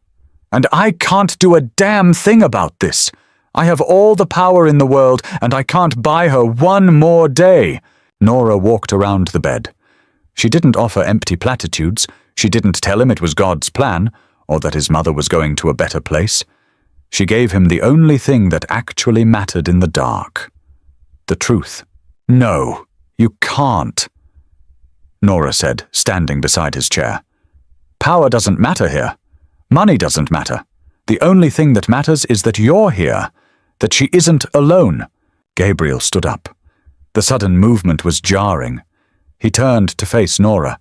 "And I can't do a damn thing about this. I have all the power in the world, and I can't buy her one more day." Nora walked around the bed. She didn't offer empty platitudes. She didn't tell him it was God's plan, or that his mother was going to a better place. She gave him the only thing that actually mattered in the dark. The truth. "No, you can't," Nora said, standing beside his chair. "Power doesn't matter here. Money doesn't matter. The only thing that matters is that you're here, that she isn't alone." Gabriel stood up. The sudden movement was jarring. He turned to face Nora.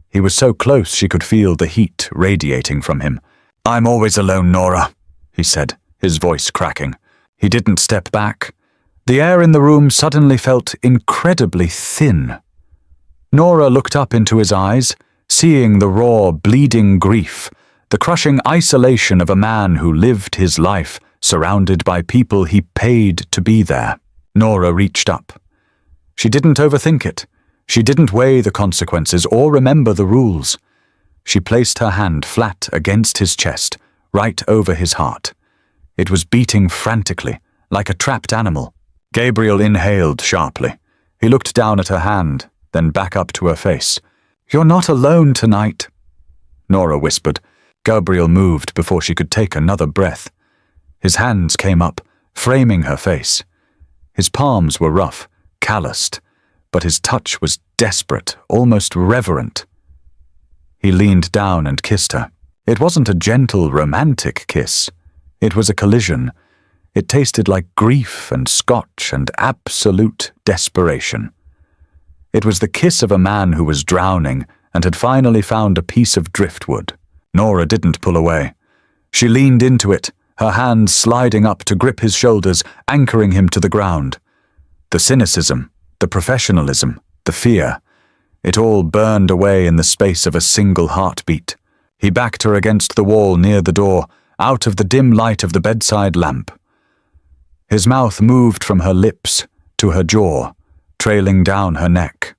He was so close she could feel the heat radiating from him. "I'm always alone, Nora. he said, his voice cracking. He didn't step back. The air in the room suddenly felt incredibly thin. Nora looked up into his eyes, seeing the raw, bleeding grief, the crushing isolation of a man who lived his life surrounded by people he paid to be there. Nora reached up. She didn't overthink it. She didn't weigh the consequences or remember the rules. She placed her hand flat against his chest, right over his heart. It was beating frantically, like a trapped animal. Gabriel inhaled sharply. He looked down at her hand, then back up to her face. "You're not alone tonight," Nora whispered. Gabriel moved before she could take another breath. His hands came up, framing her face. His palms were rough, calloused, but his touch was desperate, almost reverent. He leaned down and kissed her. It wasn't a gentle, romantic kiss. It was a collision. It tasted like grief and scotch and absolute desperation. It was the kiss of a man who was drowning and had finally found a piece of driftwood. Nora didn't pull away. She leaned into it, her hands sliding up to grip his shoulders, anchoring him to the ground. The cynicism, the professionalism, the fear, it all burned away in the space of a single heartbeat. He backed her against the wall near the door, out of the dim light of the bedside lamp. His mouth moved from her lips to her jaw, trailing down her neck.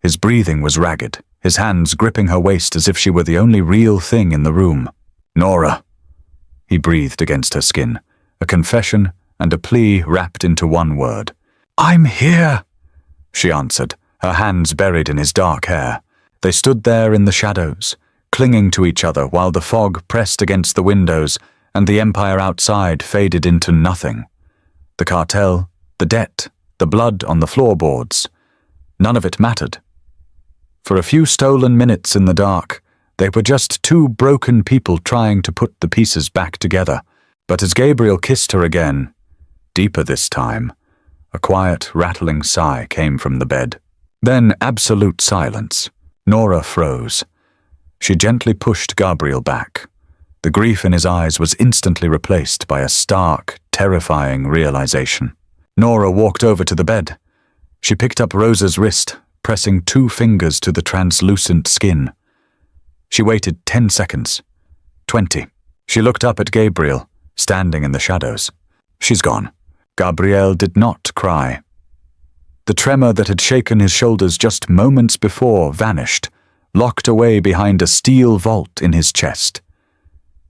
His breathing was ragged, his hands gripping her waist as if she were the only real thing in the room. "Nora," he breathed against her skin, a confession and a plea wrapped into one word. "I'm here," she answered, her hands buried in his dark hair. They stood there in the shadows, clinging to each other while the fog pressed against the windows and the empire outside faded into nothing. The cartel, the debt, the blood on the floorboards. None of it mattered. For a few stolen minutes in the dark, they were just two broken people trying to put the pieces back together. But as Gabriel kissed her again, deeper this time, a quiet, rattling sigh came from the bed. Then absolute silence. Nora froze. She gently pushed Gabriel back. The grief in his eyes was instantly replaced by a stark, terrifying realization. Nora walked over to the bed. She picked up Rosa's wrist, pressing 2 fingers to the translucent skin. She waited 10 seconds. 20. She looked up at Gabriel, standing in the shadows. "She's gone." Gabriel did not cry. The tremor that had shaken his shoulders just moments before vanished, locked away behind a steel vault in his chest.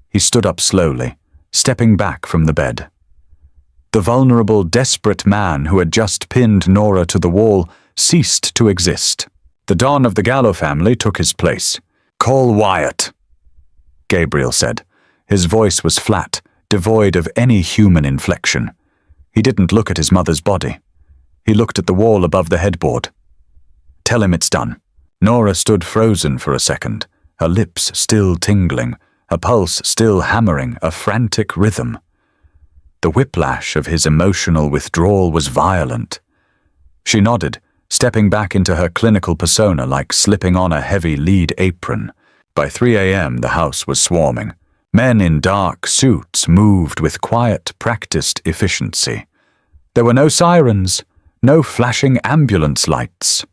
He stood up slowly, stepping back from the bed. The vulnerable, desperate man who had just pinned Nora to the wall ceased to exist. The Don of the Gallo family took his place. "Call Wyatt," Gabriel said. His voice was flat, devoid of any human inflection. He didn't look at his mother's body. He looked at the wall above the headboard. "Tell him it's done." Nora stood frozen for a second, her lips still tingling, her pulse still hammering a frantic rhythm. The whiplash of his emotional withdrawal was violent. She nodded, stepping back into her clinical persona like slipping on a heavy lead apron. By 3 a.m. the house was swarming. Men in dark suits moved with quiet, practiced efficiency. There were no sirens, no flashing ambulance lights.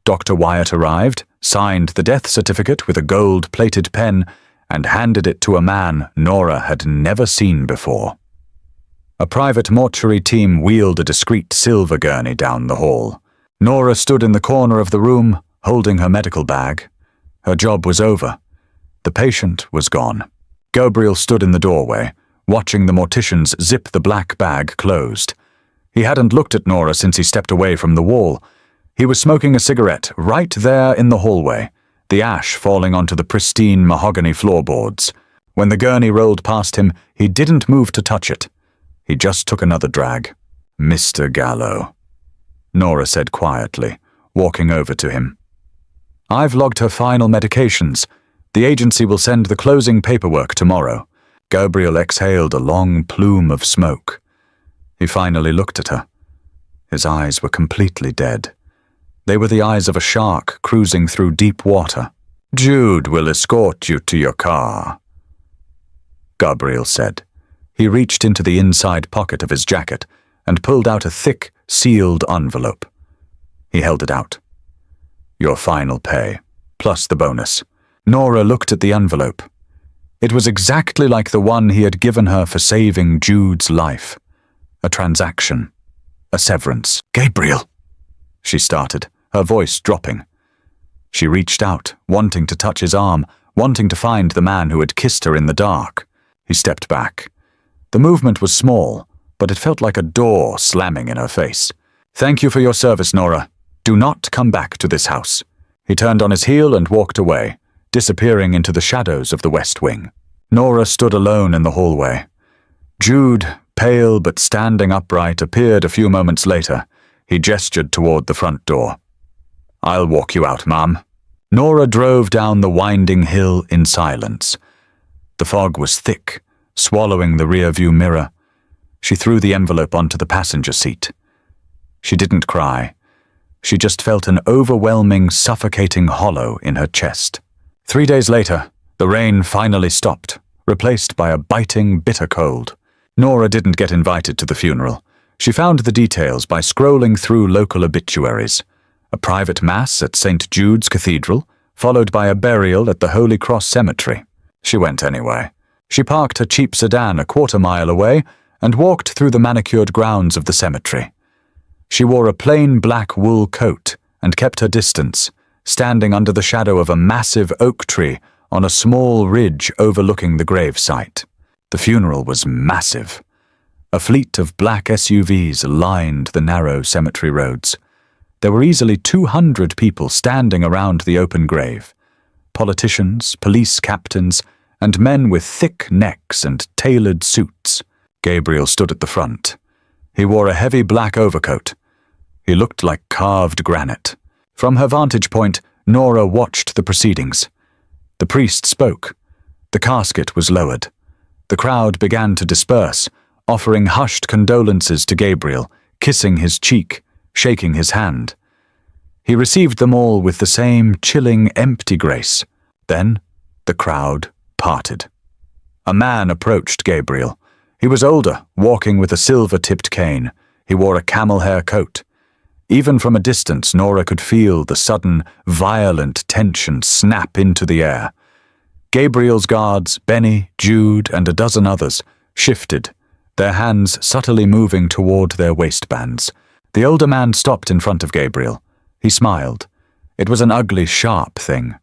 Dr. Wyatt arrived, signed the death certificate with a gold-plated pen, and handed it to a man Nora had never seen before. A private mortuary team wheeled a discreet silver gurney down the hall. Nora stood in the corner of the room, holding her medical bag. Her job was over. The patient was gone. Gabriel stood in the doorway, watching the morticians zip the black bag closed. He hadn't looked at Nora since he stepped away from the wall. He was smoking a cigarette right there in the hallway, the ash falling onto the pristine mahogany floorboards. When the gurney rolled past him, he didn't move to touch it. He just took another drag. "Mr. Gallo," Nora said quietly, walking over to him. "I've logged her final medications. The agency will send the closing paperwork tomorrow." Gabriel exhaled a long plume of smoke. He finally looked at her. His eyes were completely dead. They were the eyes of a shark cruising through deep water. "Jude will escort you to your car." Gabriel said. He reached into the inside pocket of his jacket and pulled out a thick, sealed envelope. He held it out. Your final pay, plus the bonus. Nora looked at the envelope. It was exactly like the one he had given her for saving Jude's life. A transaction. A severance. Gabriel, she started, her voice dropping. She reached out, wanting to touch his arm, wanting to find the man who had kissed her in the dark. He stepped back. The movement was small, but it felt like a door slamming in her face. Thank you for your service, Nora. Do not come back to this house. He turned on his heel and walked away, disappearing into the shadows of the West Wing. Nora stood alone in the hallway. Jude, pale but standing upright, appeared a few moments later. He gestured toward the front door. I'll walk you out, Ma'am. Nora drove down the winding hill in silence. The fog was thick, swallowing the rear-view mirror. She threw the envelope onto the passenger seat. She didn't cry. She just felt an overwhelming, suffocating hollow in her chest. 3 days later, the rain finally stopped, replaced by a biting, bitter cold. Nora didn't get invited to the funeral. She found the details by scrolling through local obituaries. A private mass at St. Jude's Cathedral, followed by a burial at the Holy Cross Cemetery. She went anyway. She parked her cheap sedan a quarter-mile away and walked through the manicured grounds of the cemetery. She wore a plain black wool coat and kept her distance, standing under the shadow of a massive oak tree on a small ridge overlooking the grave site. The funeral was massive. A fleet of black SUVs lined the narrow cemetery roads. There were easily 200 people standing around the open grave. Politicians, police captains, and men with thick necks and tailored suits. Gabriel stood at the front. He wore a heavy black overcoat. He looked like carved granite. From her vantage point, Nora watched the proceedings. The priest spoke. The casket was lowered. The crowd began to disperse, offering hushed condolences to Gabriel, kissing his cheek, shaking his hand. He received them all with the same chilling, empty grace. Then the crowd parted. A man approached Gabriel. He was older, walking with a silver-tipped cane. He wore a camel-hair coat. Even from a distance, Nora could feel the sudden, violent tension snap into the air. Gabriel's guards, Benny, Jude, and a dozen others, shifted, their hands subtly moving toward their waistbands. The older man stopped in front of Gabriel. He smiled. It was an ugly, sharp thing.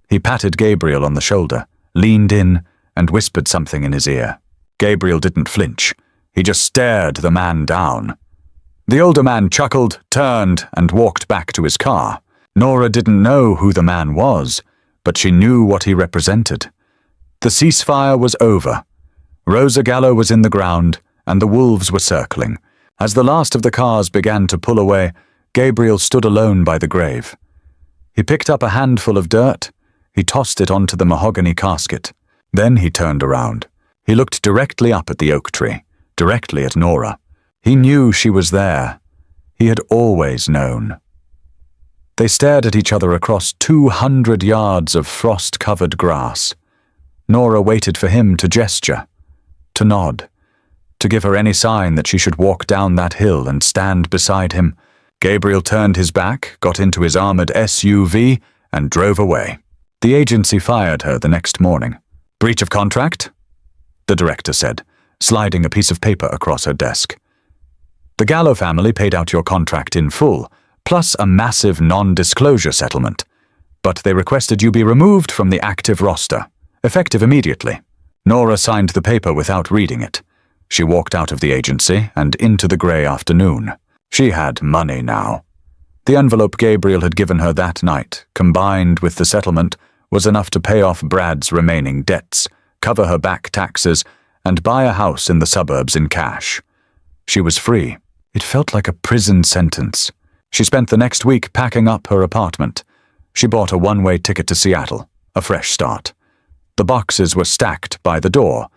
He patted Gabriel on the shoulder, leaned in, and whispered something in his ear. Gabriel didn't flinch. He just stared the man down. The older man chuckled, turned, and walked back to his car. Nora didn't know who the man was, but she knew what he represented. The ceasefire was over. Rosa Gallo was in the ground, and the wolves were circling. As the last of the cars began to pull away, Gabriel stood alone by the grave. He picked up a handful of dirt. He tossed it onto the mahogany casket. Then he turned around. He looked directly up at the oak tree, directly at Nora. He knew she was there. He had always known. They stared at each other across 200 yards of frost-covered grass. Nora waited for him to gesture, to nod, to give her any sign that she should walk down that hill and stand beside him. Gabriel turned his back, got into his armored SUV, and drove away. The agency fired her the next morning. Breach of contract? The director said, sliding a piece of paper across her desk. The Gallo family paid out your contract in full, plus a massive non-disclosure settlement. But they requested you be removed from the active roster, effective immediately. Nora signed the paper without reading it. She walked out of the agency and into the grey afternoon. She had money now. The envelope Gabriel had given her that night, combined with the settlement, was enough to pay off Brad's remaining debts, cover her back taxes, and buy a house in the suburbs in cash. She was free. It felt like a prison sentence. She spent the next week packing up her apartment. She bought a one-way ticket to Seattle, a fresh start. The boxes were stacked by the door.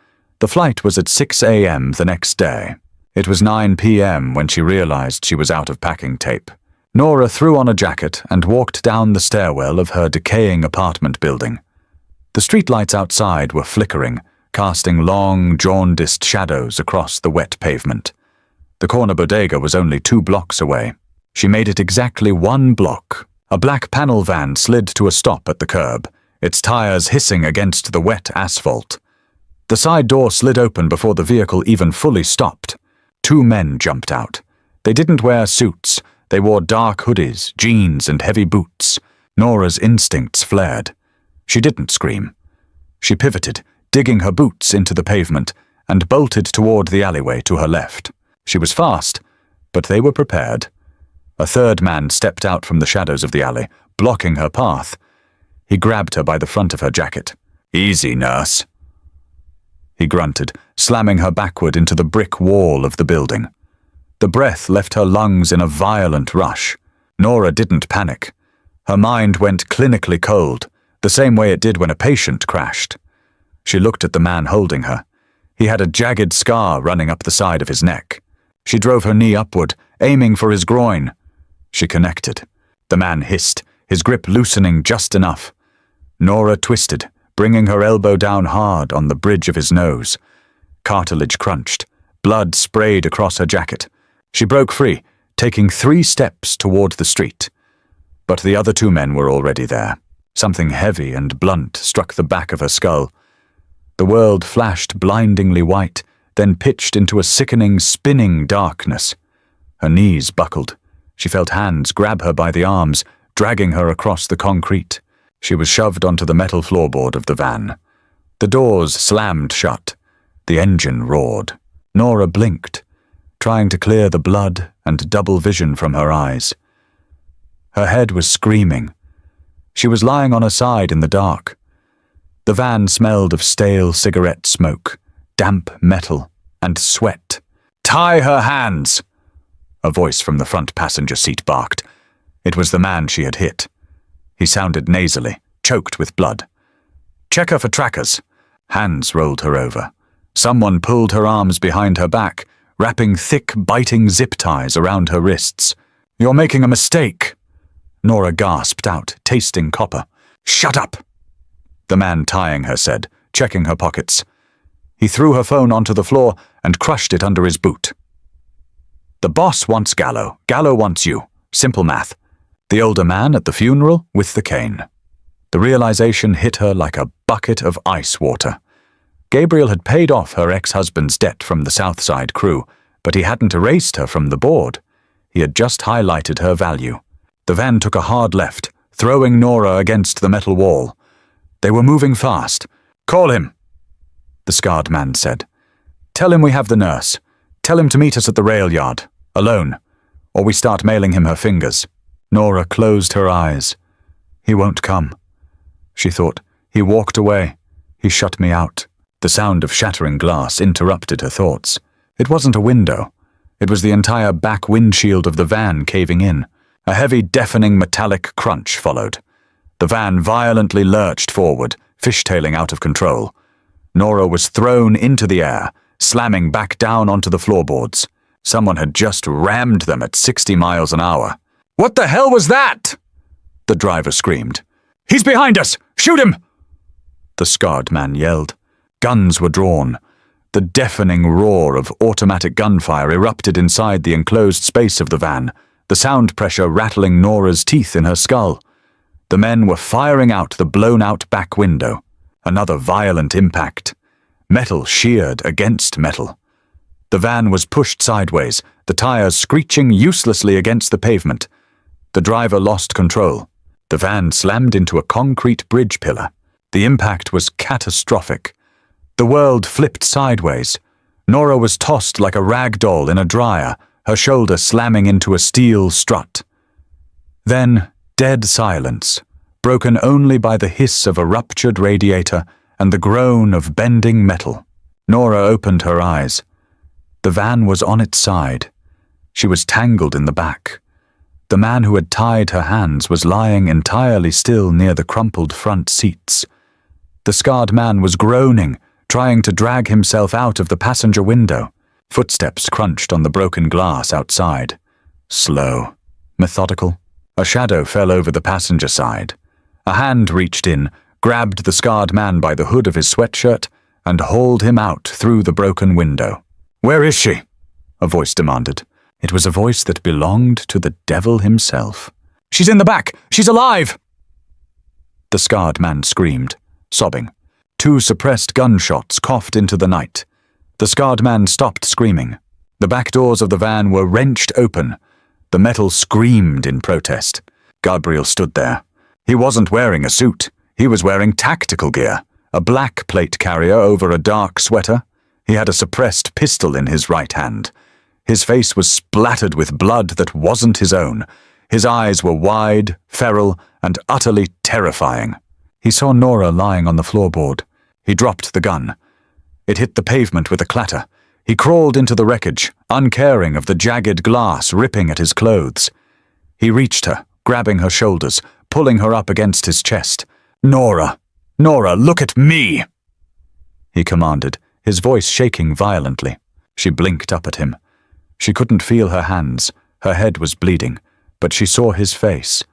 The flight was at 6 a.m. the next day. It was 9 p.m. when she realized she was out of packing tape. Nora threw on a jacket and walked down the stairwell of her decaying apartment building. The streetlights outside were flickering, casting long, jaundiced shadows across the wet pavement. The corner bodega was only 2 blocks away. She made it exactly 1 block. A black panel van slid to a stop at the curb, its tires hissing against the wet asphalt. The side door slid open before the vehicle even fully stopped. 2 men jumped out. They didn't wear suits. They wore dark hoodies, jeans, and heavy boots. Nora's instincts flared. She didn't scream. She pivoted, digging her boots into the pavement, and bolted toward the alleyway to her left. She was fast, but they were prepared. A 3rd man stepped out from the shadows of the alley, blocking her path. He grabbed her by the front of her jacket. "Easy, nurse," he grunted, slamming her backward into the brick wall of the building. The breath left her lungs in a violent rush. Nora didn't panic. Her mind went clinically cold, the same way it did when a patient crashed. She looked at the man holding her. He had a jagged scar running up the side of his neck. She drove her knee upward, aiming for his groin. She connected. The man hissed, his grip loosening just enough. Nora twisted, bringing her elbow down hard on the bridge of his nose. Cartilage crunched. Blood sprayed across her jacket. She broke free, taking 3 steps toward the street. But the other 2 men were already there. Something heavy and blunt struck the back of her skull. The world flashed blindingly white, then pitched into a sickening, spinning darkness. Her knees buckled. She felt hands grab her by the arms, dragging her across the concrete. She was shoved onto the metal floorboard of the van. The doors slammed shut. The engine roared. Nora blinked, trying to clear the blood and double vision from her eyes. Her head was screaming. She was lying on her side in the dark. The van smelled of stale cigarette smoke, damp metal, and sweat. "Tie her hands!" a voice from the front passenger seat barked. It was the man she had hit. He sounded nasally, choked with blood. "Check her for trackers." Hands rolled her over. Someone pulled her arms behind her back, wrapping thick, biting zip ties around her wrists. "You're making a mistake," Nora gasped out, tasting copper. "Shut up," the man tying her said, checking her pockets. He threw her phone onto the floor and crushed it under his boot. "The boss wants Gallo. Gallo wants you. Simple math." The older man at the funeral with the cane. The realization hit her like a bucket of ice water. Gabriel had paid off her ex-husband's debt from the Southside crew, but he hadn't erased her from the board. He had just highlighted her value. The van took a hard left, throwing Nora against the metal wall. They were moving fast. "Call him," the scarred man said. "Tell him we have the nurse. Tell him to meet us at the rail yard, alone, or we start mailing him her fingers." Nora closed her eyes. "He won't come," she thought. "He walked away. He shut me out." The sound of shattering glass interrupted her thoughts. It wasn't a window. It was the entire back windshield of the van caving in. A heavy, deafening metallic crunch followed. The van violently lurched forward, fishtailing out of control. Nora was thrown into the air, slamming back down onto the floorboards. Someone had just rammed them at 60 miles an hour. "What the hell was that?" the driver screamed. "He's behind us! Shoot him!" the scarred man yelled. Guns were drawn. The deafening roar of automatic gunfire erupted inside the enclosed space of the van, the sound pressure rattling Nora's teeth in her skull. The men were firing out the blown-out back window. Another violent impact. Metal sheared against metal. The van was pushed sideways, the tires screeching uselessly against the pavement. The driver lost control. The van slammed into a concrete bridge pillar. The impact was catastrophic. The world flipped sideways. Nora was tossed like a rag doll in a dryer, her shoulder slamming into a steel strut. Then, dead silence, broken only by the hiss of a ruptured radiator and the groan of bending metal. Nora opened her eyes. The van was on its side. She was tangled in the back. The man who had tied her hands was lying entirely still near the crumpled front seats. The scarred man was groaning, trying to drag himself out of the passenger window. Footsteps crunched on the broken glass outside. Slow, methodical. A shadow fell over the passenger side. A hand reached in, grabbed the scarred man by the hood of his sweatshirt, and hauled him out through the broken window. "Where is she?" a voice demanded. It was a voice that belonged to the devil himself. "She's in the back! She's alive!" The scarred man screamed, sobbing. 2 suppressed gunshots coughed into the night. The scarred man stopped screaming. The back doors of the van were wrenched open. The metal screamed in protest. Gabriel stood there. He wasn't wearing a suit. He was wearing tactical gear, a black plate carrier over a dark sweater. He had a suppressed pistol in his right hand. His face was splattered with blood that wasn't his own. His eyes were wide, feral, and utterly terrifying. He saw Nora lying on the floorboard. He dropped the gun. It hit the pavement with a clatter. He crawled into the wreckage, uncaring of the jagged glass ripping at his clothes. He reached her, grabbing her shoulders, pulling her up against his chest. "Nora! Nora, look at me!" he commanded, his voice shaking violently. She blinked up at him. She couldn't feel her hands. Her head was bleeding, but she saw his face.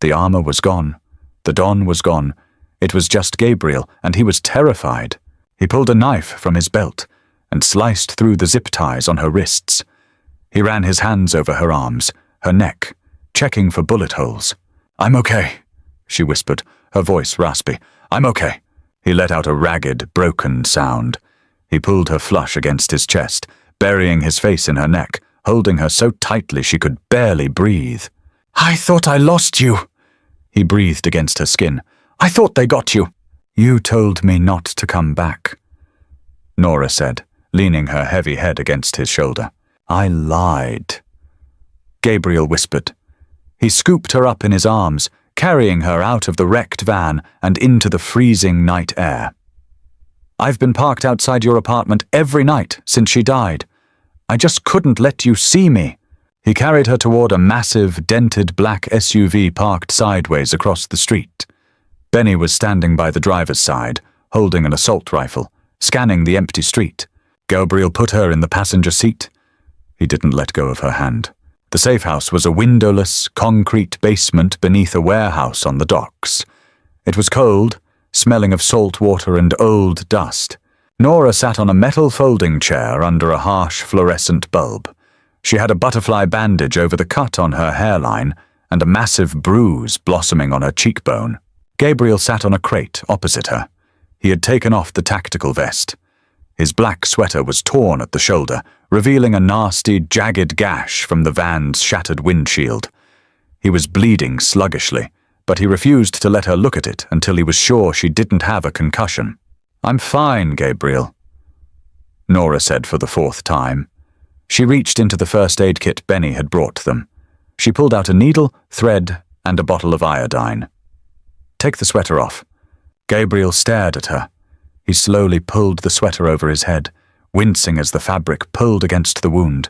The armor was gone. The dawn was gone. It was just Gabriel, and he was terrified. He pulled a knife from his belt and sliced through the zip ties on her wrists. He ran his hands over her arms, her neck, checking for bullet holes. "I'm okay," she whispered, her voice raspy. "I'm okay." He let out a ragged, broken sound. He pulled her flush against his chest, burying his face in her neck, holding her so tightly she could barely breathe. "I thought I lost you," he breathed against her skin. "I thought they got you." "You told me not to come back," Nora said, leaning her heavy head against his shoulder. "I lied," Gabriel whispered. He scooped her up in his arms, carrying her out of the wrecked van and into the freezing night air. "I've been parked outside your apartment every night since she died. I just couldn't let you see me." He carried her toward a massive, dented black SUV parked sideways across the street. Benny was standing by the driver's side, holding an assault rifle, scanning the empty street. Gabriel put her in the passenger seat. He didn't let go of her hand. The safe house was a windowless, concrete basement beneath a warehouse on the docks. It was cold, smelling of salt water and old dust. Nora sat on a metal folding chair under a harsh fluorescent bulb. She had a butterfly bandage over the cut on her hairline and a massive bruise blossoming on her cheekbone. Gabriel sat on a crate opposite her. He had taken off the tactical vest. His black sweater was torn at the shoulder, revealing a nasty, jagged gash from the van's shattered windshield. He was bleeding sluggishly, but he refused to let her look at it until he was sure she didn't have a concussion. "I'm fine, Gabriel," Nora said for the 4th time. She reached into the first aid kit Benny had brought them. She pulled out a needle, thread, and a bottle of iodine. "Take the sweater off." Gabriel stared at her. He slowly pulled the sweater over his head, wincing as the fabric pulled against the wound.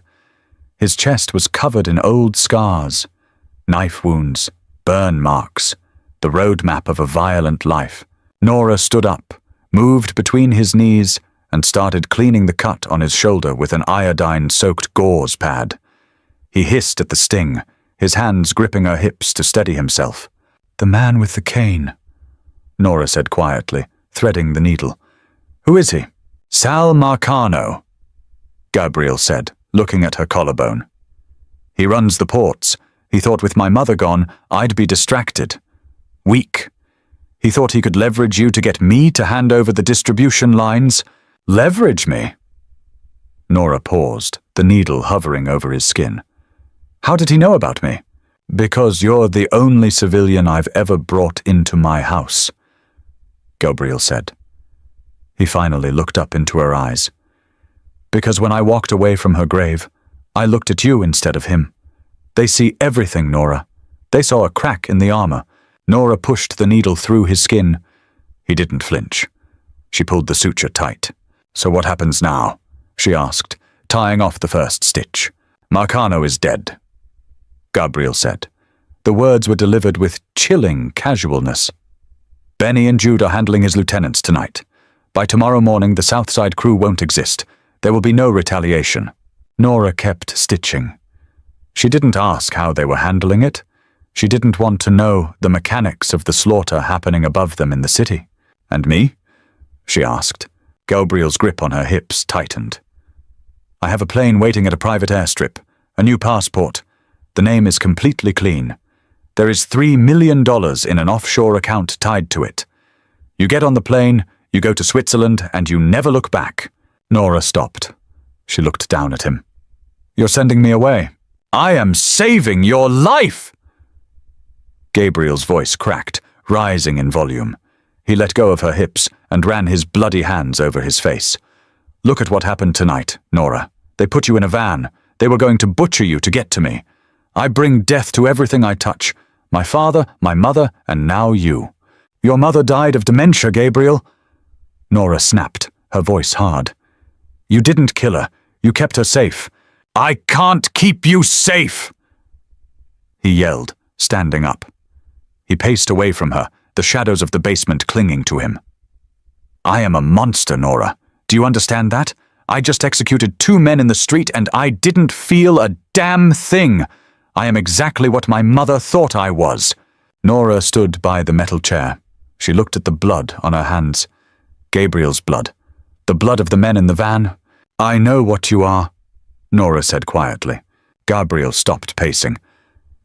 His chest was covered in old scars, knife wounds, burn marks, the roadmap of a violent life. Nora stood up, moved between his knees, and started cleaning the cut on his shoulder with an iodine-soaked gauze pad. He hissed at the sting, his hands gripping her hips to steady himself. "The man with the cane," Nora said quietly, threading the needle. "Who is he?" "Sal Marcano," Gabriel said, looking at her collarbone. "He runs the ports. He thought with my mother gone, I'd be distracted. Weak. He thought he could leverage you to get me to hand over the distribution lines. Leverage me?" Nora paused, the needle hovering over his skin. "How did he know about me?" "Because you're the only civilian I've ever brought into my house," Gabriel said. He finally looked up into her eyes. "Because when I walked away from her grave, I looked at you instead of him. They see everything, Nora. They saw a crack in the armor." Nora pushed the needle through his skin. He didn't flinch. She pulled the suture tight. "So what happens now?" she asked, tying off the first stitch. "Marcano is dead," Gabriel said. The words were delivered with chilling casualness. "Benny and Jude are handling his lieutenants tonight. By tomorrow morning, the Southside crew won't exist. There will be no retaliation." Nora kept stitching. She didn't ask how they were handling it. She didn't want to know the mechanics of the slaughter happening above them in the city. "And me?" she asked. Gabriel's grip on her hips tightened. I have a plane waiting at a private airstrip. A new passport. The name is completely clean. There is $3 million in an offshore account tied to it. You get on the plane, you go to Switzerland, and you never look back. Nora stopped. She looked down at him. You're sending me away. I am saving your life! Gabriel's voice cracked, rising in volume. He let go of her hips and ran his bloody hands over his face. Look at what happened tonight, Nora. They put you in a van. They were going to butcher you to get to me. I bring death to everything I touch. My father, my mother, and now you. Your mother died of dementia, Gabriel. Nora snapped, her voice hard. You didn't kill her. You kept her safe. I can't keep you safe! He yelled, standing up. He paced away from her, the shadows of the basement clinging to him. I am a monster, Nora. Do you understand that? I just executed 2 men in the street and I didn't feel a damn thing. I am exactly what my mother thought I was. Nora stood by the metal chair. She looked at the blood on her hands. Gabriel's blood. The blood of the men in the van. I know what you are, Nora said quietly. Gabriel stopped pacing.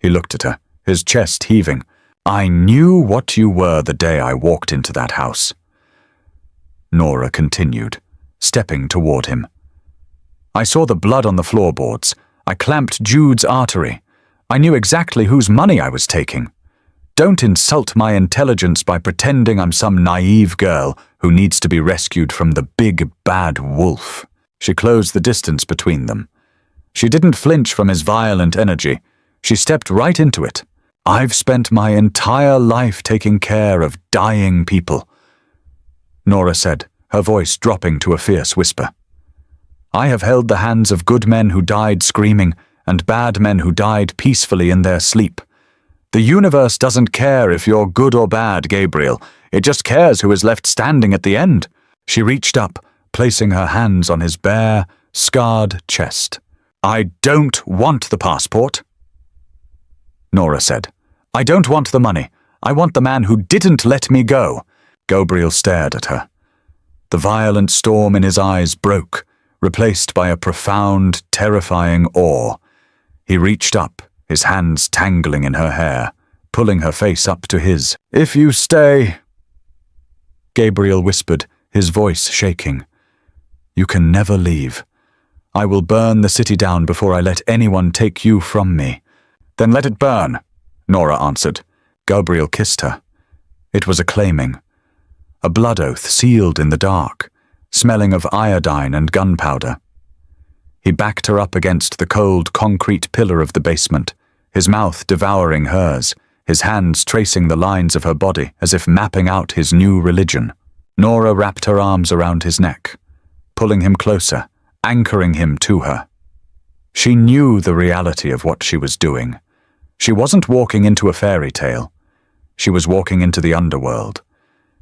He looked at her, his chest heaving. I knew what you were the day I walked into that house. Nora continued, stepping toward him. I saw the blood on the floorboards. I clamped Jude's artery. I knew exactly whose money I was taking. Don't insult my intelligence by pretending I'm some naive girl who needs to be rescued from the big bad wolf. She closed the distance between them. She didn't flinch from his violent energy. She stepped right into it. I've spent my entire life taking care of dying people, Nora said, her voice dropping to a fierce whisper. I have held the hands of good men who died screaming and bad men who died peacefully in their sleep. The universe doesn't care if you're good or bad, Gabriel. It just cares who is left standing at the end. She reached up, placing her hands on his bare, scarred chest. I don't want the passport, Nora said. I don't want the money. I want the man who didn't let me go. Gabriel stared at her. The violent storm in his eyes broke, replaced by a profound, terrifying awe. He reached up, his hands tangling in her hair, pulling her face up to his. If you stay, Gabriel whispered, his voice shaking. You can never leave. I will burn the city down before I let anyone take you from me. Then let it burn, Nora answered. Gabriel kissed her. It was a claiming. A blood oath sealed in the dark, smelling of iodine and gunpowder. He backed her up against the cold concrete pillar of the basement, his mouth devouring hers, his hands tracing the lines of her body as if mapping out his new religion. Nora wrapped her arms around his neck, pulling him closer, anchoring him to her. She knew the reality of what she was doing. She wasn't walking into a fairy tale. She was walking into the underworld.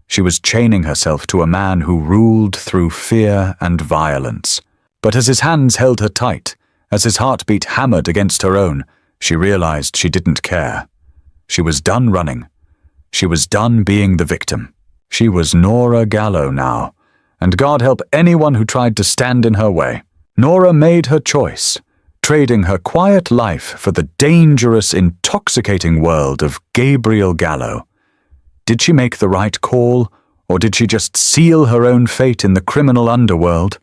She was chaining herself to a man who ruled through fear and violence. But as his hands held her tight, as his heartbeat hammered against her own, she realized she didn't care. She was done running. She was done being the victim. She was Nora Gallo now, and God help anyone who tried to stand in her way. Nora made her choice, trading her quiet life for the dangerous, intoxicating world of Gabriel Gallo. Did she make the right call, or did she just seal her own fate in the criminal underworld?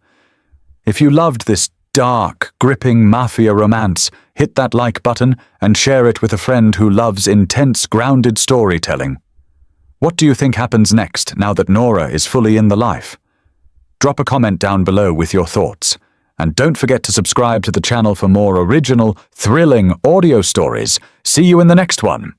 If you loved this dark, gripping Mafia romance, hit that like button and share it with a friend who loves intense, grounded storytelling. What do you think happens next now that Nora is fully in the life? Drop a comment down below with your thoughts. And don't forget to subscribe to the channel for more original, thrilling audio stories. See you in the next one.